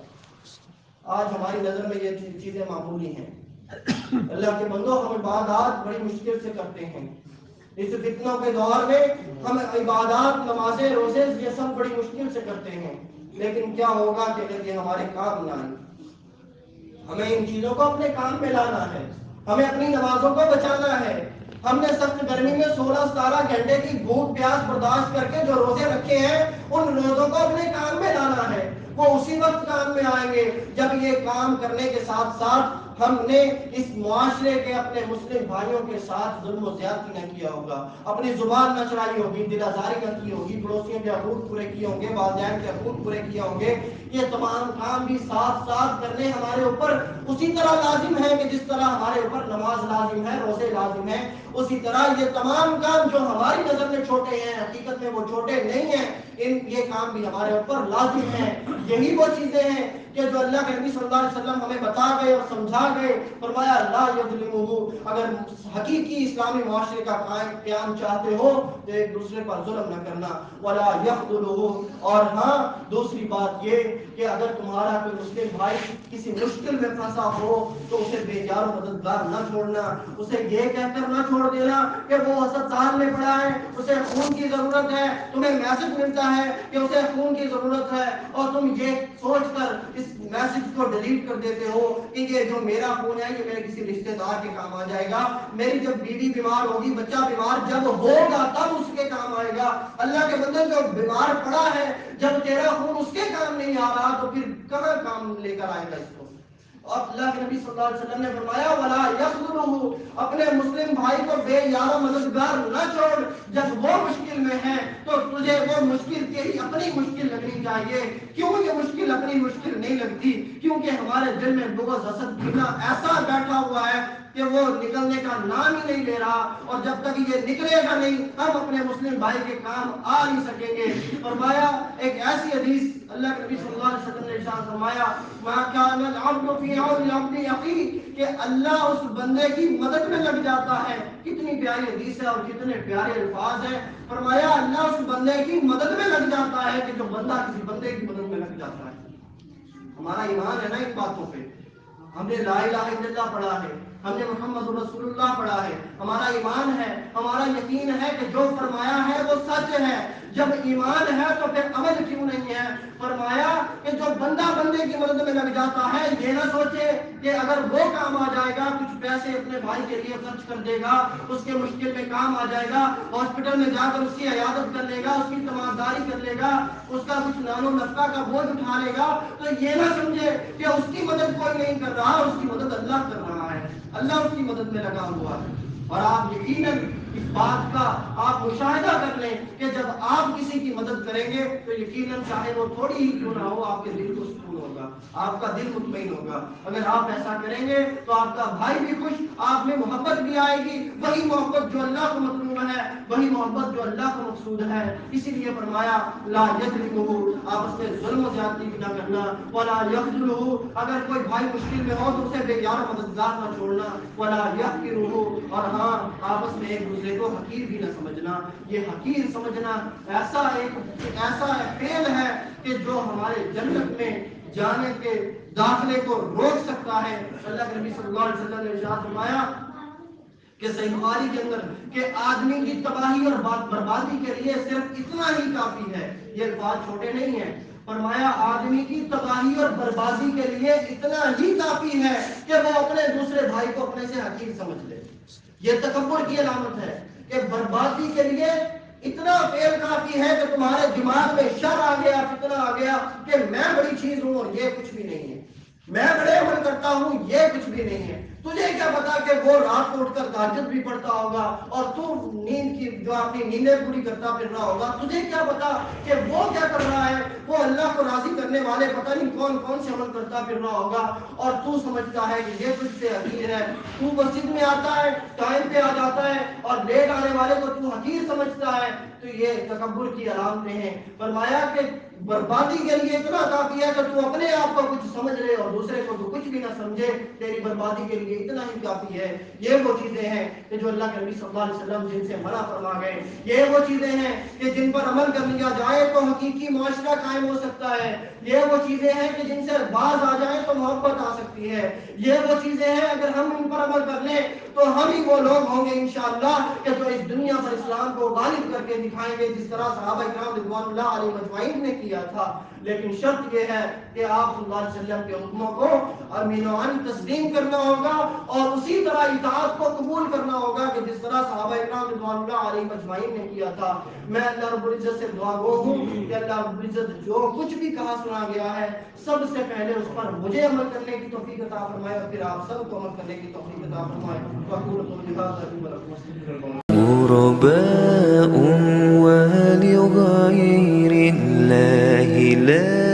آج ہماری نظر میں یہ چیزیں معمولی ہیں۔ اللہ کے بندوں، ہم عبادات بڑی مشکل سے کرتے ہیں۔ اس فتنوں کے دور میں ہم عبادات، نمازیں، روزے، یہ سب بڑی مشکل سے کرتے ہیں، لیکن کیا ہوگا کہ اگر یہ ہمارے کام نہ آئے؟ ہمیں ان چیزوں کو اپنے کام میں لانا ہے، ہمیں اپنی نمازوں کو بچانا ہے۔ ہم نے سخت گرمی میں 16-17 گھنٹے کی بھوک پیاس برداشت کر کے جو روزے رکھے ہیں، ان روزوں کو اپنے کام میں لانا ہے۔ وہ اسی وقت کام میں آئیں گے جب یہ کام کرنے کے ساتھ ساتھ ہم نے اس معاشرے کے اپنے مسلم بھائیوں کے ساتھ ظلم و زیادتی نہ کیا ہوگا، اپنی زبان نہ چڑھائی ہوگی، دل آزاری نہ کی ہوگی، پڑوسیوں کے حقوق پورے کیے ہوں گے، والدین کے حقوق پورے کیے ہوں گے، یہ تمام کام بھی ساتھ ساتھ کرنے ہمارے اوپر اسی طرح لازم ہے کہ جس طرح ہمارے اوپر نماز لازم ہے، روزے لازم ہے، اسی طرح یہ تمام کام جو ہماری نظر میں چھوٹے ہیں حقیقت میں وہ چھوٹے نہیں ہیں، یہ کام بھی ہمارے اوپر لازم ہیں۔ یہی وہ چیزیں ہیں کہ جو اللہ کے نبی صلی اللہ علیہ وسلم ہمیں بتا گئے اور سمجھا گئے، فرمایا لا یظلمہ، اگر حقیقی اسلامی معاشرے کا قیام چاہتے ہو تو ایک دوسرے پر ظلم نہ کرنا، ولا یخذلہ، اور ہاں دوسری بات یہ کہ اگر تمہارا کوئی مسلم بھائی کسی مشکل میں پھنسا ہو تو اسے بے یار و مددگار نہ چھوڑنا، اسے یہ کہہ کر نہ چھوڑ دینا کہ وہ ہسپتال میں پڑا ہے، اسے خون کی ضرورت ہے، تمہیں میسج ملتا ہے کہ اسے خون کی ضرورت ہے اور تم یہ سوچ کر اس میسج کو ڈیلیٹ کر دیتے ہو کہ یہ جو میرا خون ہے یہ میرے کسی رشتہ دار کے کام آ جائے گا، میری جب بیوی بیمار ہوگی، بچہ بیمار جب ہوگا تب اس کے کام آئے گا۔ اللہ کے بندے جو بیمار پڑا ہے، جب تیرا خون اس کے کام نہیں آ رہا تو پھر کہاں کام لے کر آئے گا اس کو؟ اور اللہ کے نبی صلی اللہ علیہ وسلم نے فرمایا ولا یخذلہ، اپنے مسلم بھائی کو بے یار و مددگار نہ چھوڑ، جب وہ مشکل میں ہے تو تجھے وہ مشکل تیری اپنی مشکل لگنی چاہیے۔ کیوں یہ مشکل اپنی مشکل نہیں لگتی؟ کیونکہ ہمارے دل میں بغض، حسد، کینہ ایسا بیٹھا ہوا ہے کہ وہ نکلنے کا نام ہی نہیں لے رہا، اور جب تک یہ نکلے گا نہیں ہم اپنے مسلم بھائی کے کام آ نہیں سکیں گے۔ فرمایا ایک ایسی حدیث اللہ کے نبی صلی اللہ علیہ وسلم نے ارشاد فرمایا ما کان العبد فی عون العبد اخیہ، کہ اللہ اس بندے کی مدد میں لگ جاتا ہے۔ کتنی پیاری حدیث ہے اور کتنے پیارے الفاظ ہیں۔ فرمایا اللہ اس بندے کی مدد میں لگ جاتا ہے کہ جو بندہ کسی بندے کی مدد میں لگ جاتا ہے۔ ہمارا ایمان ہے نا ان باتوں پہ، ہم نے لا الہ الا اللہ پڑھا ہے، ہم نے محمد رسول اللہ پڑھا ہے، ہمارا ایمان ہے، ہمارا یقین ہے کہ جو فرمایا ہے وہ سچ ہے۔ جب ایمان ہے تو پھر عمل کیوں نہیں ہے؟ فرمایا کہ جو بندہ بندے کی مدد میں لگ جاتا ہے، یہ نہ سوچے کہ اگر وہ کام آ جائے گا، کچھ پیسے اپنے بھائی کے لیے خرچ کر دے گا، اس کے مشکل میں کام آ جائے گا، ہاسپٹل میں جا کر اس کی عیادت کر لے گا، اس کی تیمارداری کر لے گا، اس کا کچھ نان و نفقہ کا بوجھ اٹھا لے گا، تو یہ نہ سمجھے کہ اس کی مدد کوئی نہیں کر رہا، اس کی مدد اللہ کر رہا ہے، اللہ اس کی مدد میں لگا ہوا ہے۔ اور آپ یقیناً اس بات کا آپ مشاہدہ کر لیں کہ جب آپ کسی کی مدد کریں گے تو یقیناً چاہے وہ تھوڑی ہی کیوں نہ ہو، آپ کے دل کو سکون ہوگا، آپ کا دل مطمئن ہوگا۔ اگر آپ ایسا کریں گے تو آپ کا بھائی بھی خوش، آپ میں محبت بھی آئے گی، وہی محبت جو اللہ کو مطلوب ہے، وہی محبت جو اللہ کو مقصود ہے۔ اسی لیے فرمایا لا یظلمہ، آپس میں ظلم و زیادتی بھی نہ کرنا، ولا یخذلہ، اگر کوئی بھائی مشکل میں ہو تو اسے بے یار مددگار نہ چھوڑنا، ولا یحقرہ، اور ہاں آپس میں ایک دوسرے کو حقیر بھی نہ سمجھنا۔ یہ حقیر سمجھنا ایسا فعل ہے کہ جو ہمارے جنت میں جانے کے داخلے کو روک سکتا ہے۔ اللہ کے نبی صلی اللہ علیہ وسلم نے ارشاد فرمایا کہ صحیح بخاری کے اندر کہ آدمی کی تباہی اور بربادی کے لیے صرف اتنا ہی کافی ہے، یہ الفاظ چھوٹے نہیں ہیں، فرمایا آدمی کی تباہی اور بربادی کے لیے اتنا ہی کافی ہے کہ وہ اپنے دوسرے بھائی کو اپنے سے حقیر سمجھ لے۔ یہ تکبر کی علامت ہے کہ بربادی کے لیے اتنا فعل کافی ہے کہ تمہارے دماغ میں شر آ گیا، فتنہ آ گیا کہ میں بڑی چیز ہوں اور یہ کچھ بھی نہیں ہے، میں بڑے عمل کرتا ہوں یہ کچھ بھی نہیں ہے۔ تجھے کیا پتا کہ وہ رات کو اٹھ کر تہجد بھی پڑھتا ہوگا اور تو نیند کی جو اپنی نیندیں پوری کرتا پھر رہا ہوگا، تجھے کیا پتا کہ وہ کیا کر رہا ہے، وہ اللہ کو راضی کرنے والے پتہ نہیں کون کون سے عمل کرتا پھر رہا ہوگا، اور تو سمجھتا ہے کہ یہ تجھ سے حقیر ہے۔ تو مسجد میں آتا ہے، ٹائم پہ آ جاتا ہے اور لیٹ آنے والے کو تو حقیر سمجھتا ہے، تو یہ تکبر کی علامتیں ہیں۔ فرمایا کہ بربادی کے لیے اتنا کافی ہے کہ تو اپنے آپ کو کچھ سمجھ لے اور دوسرے کو تو کچھ بھی نہ سمجھے، تیری بربادی کے لیے اتنا ہی کافی ہے۔ یہ وہ چیزیں ہیں کہ جو اللہ کے نبی صلی اللہ علیہ وسلم جن سے منع فرما گئے، یہ وہ چیزیں ہیں کہ جن پر عمل کر لیا جائے تو حقیقی معاشرہ قائم ہو سکتا ہے، یہ وہ چیزیں ہیں کہ جن سے باز آ جائیں تو محبت آ سکتی ہے، یہ وہ چیزیں ہیں اگر ہم ان پر عمل کر لیں تو ہم ہی وہ لوگ ہوں گے انشاءاللہ کہ جو اس دنیا پر اسلام کو غالب کر کے دکھائیں گے، جس طرح صحابہ کرام رضوان اللہ علیہ اجمعین نے کیا تھا۔ لیکن شرط یہ ہے کہ آپ صلی اللہ علیہ وسلم کے حکموں کو امین و عن تسلیم کرنا ہوگا اور اسی طرح اطاعت کو قبول کرنا ہوگا کہ جس طرح صحابہ کرام رضوان اللہ علیہ اجمعین نے کیا تھا۔ میں اللہ رب العزت سے دعا گو ہوں کہ اللہ رب العزت جو کچھ بھی کہا سنا گیا ہے سب سے پہلے اس پر مجھے عمل کرنے کی توفیق توفیق عطا فرمائے اور پھر آپ سب کو عمل کرنے کی توفیق عطا فرمائے. وأقول قولي هذا ولكم واستغفر الله. غرباء ولغير الله لا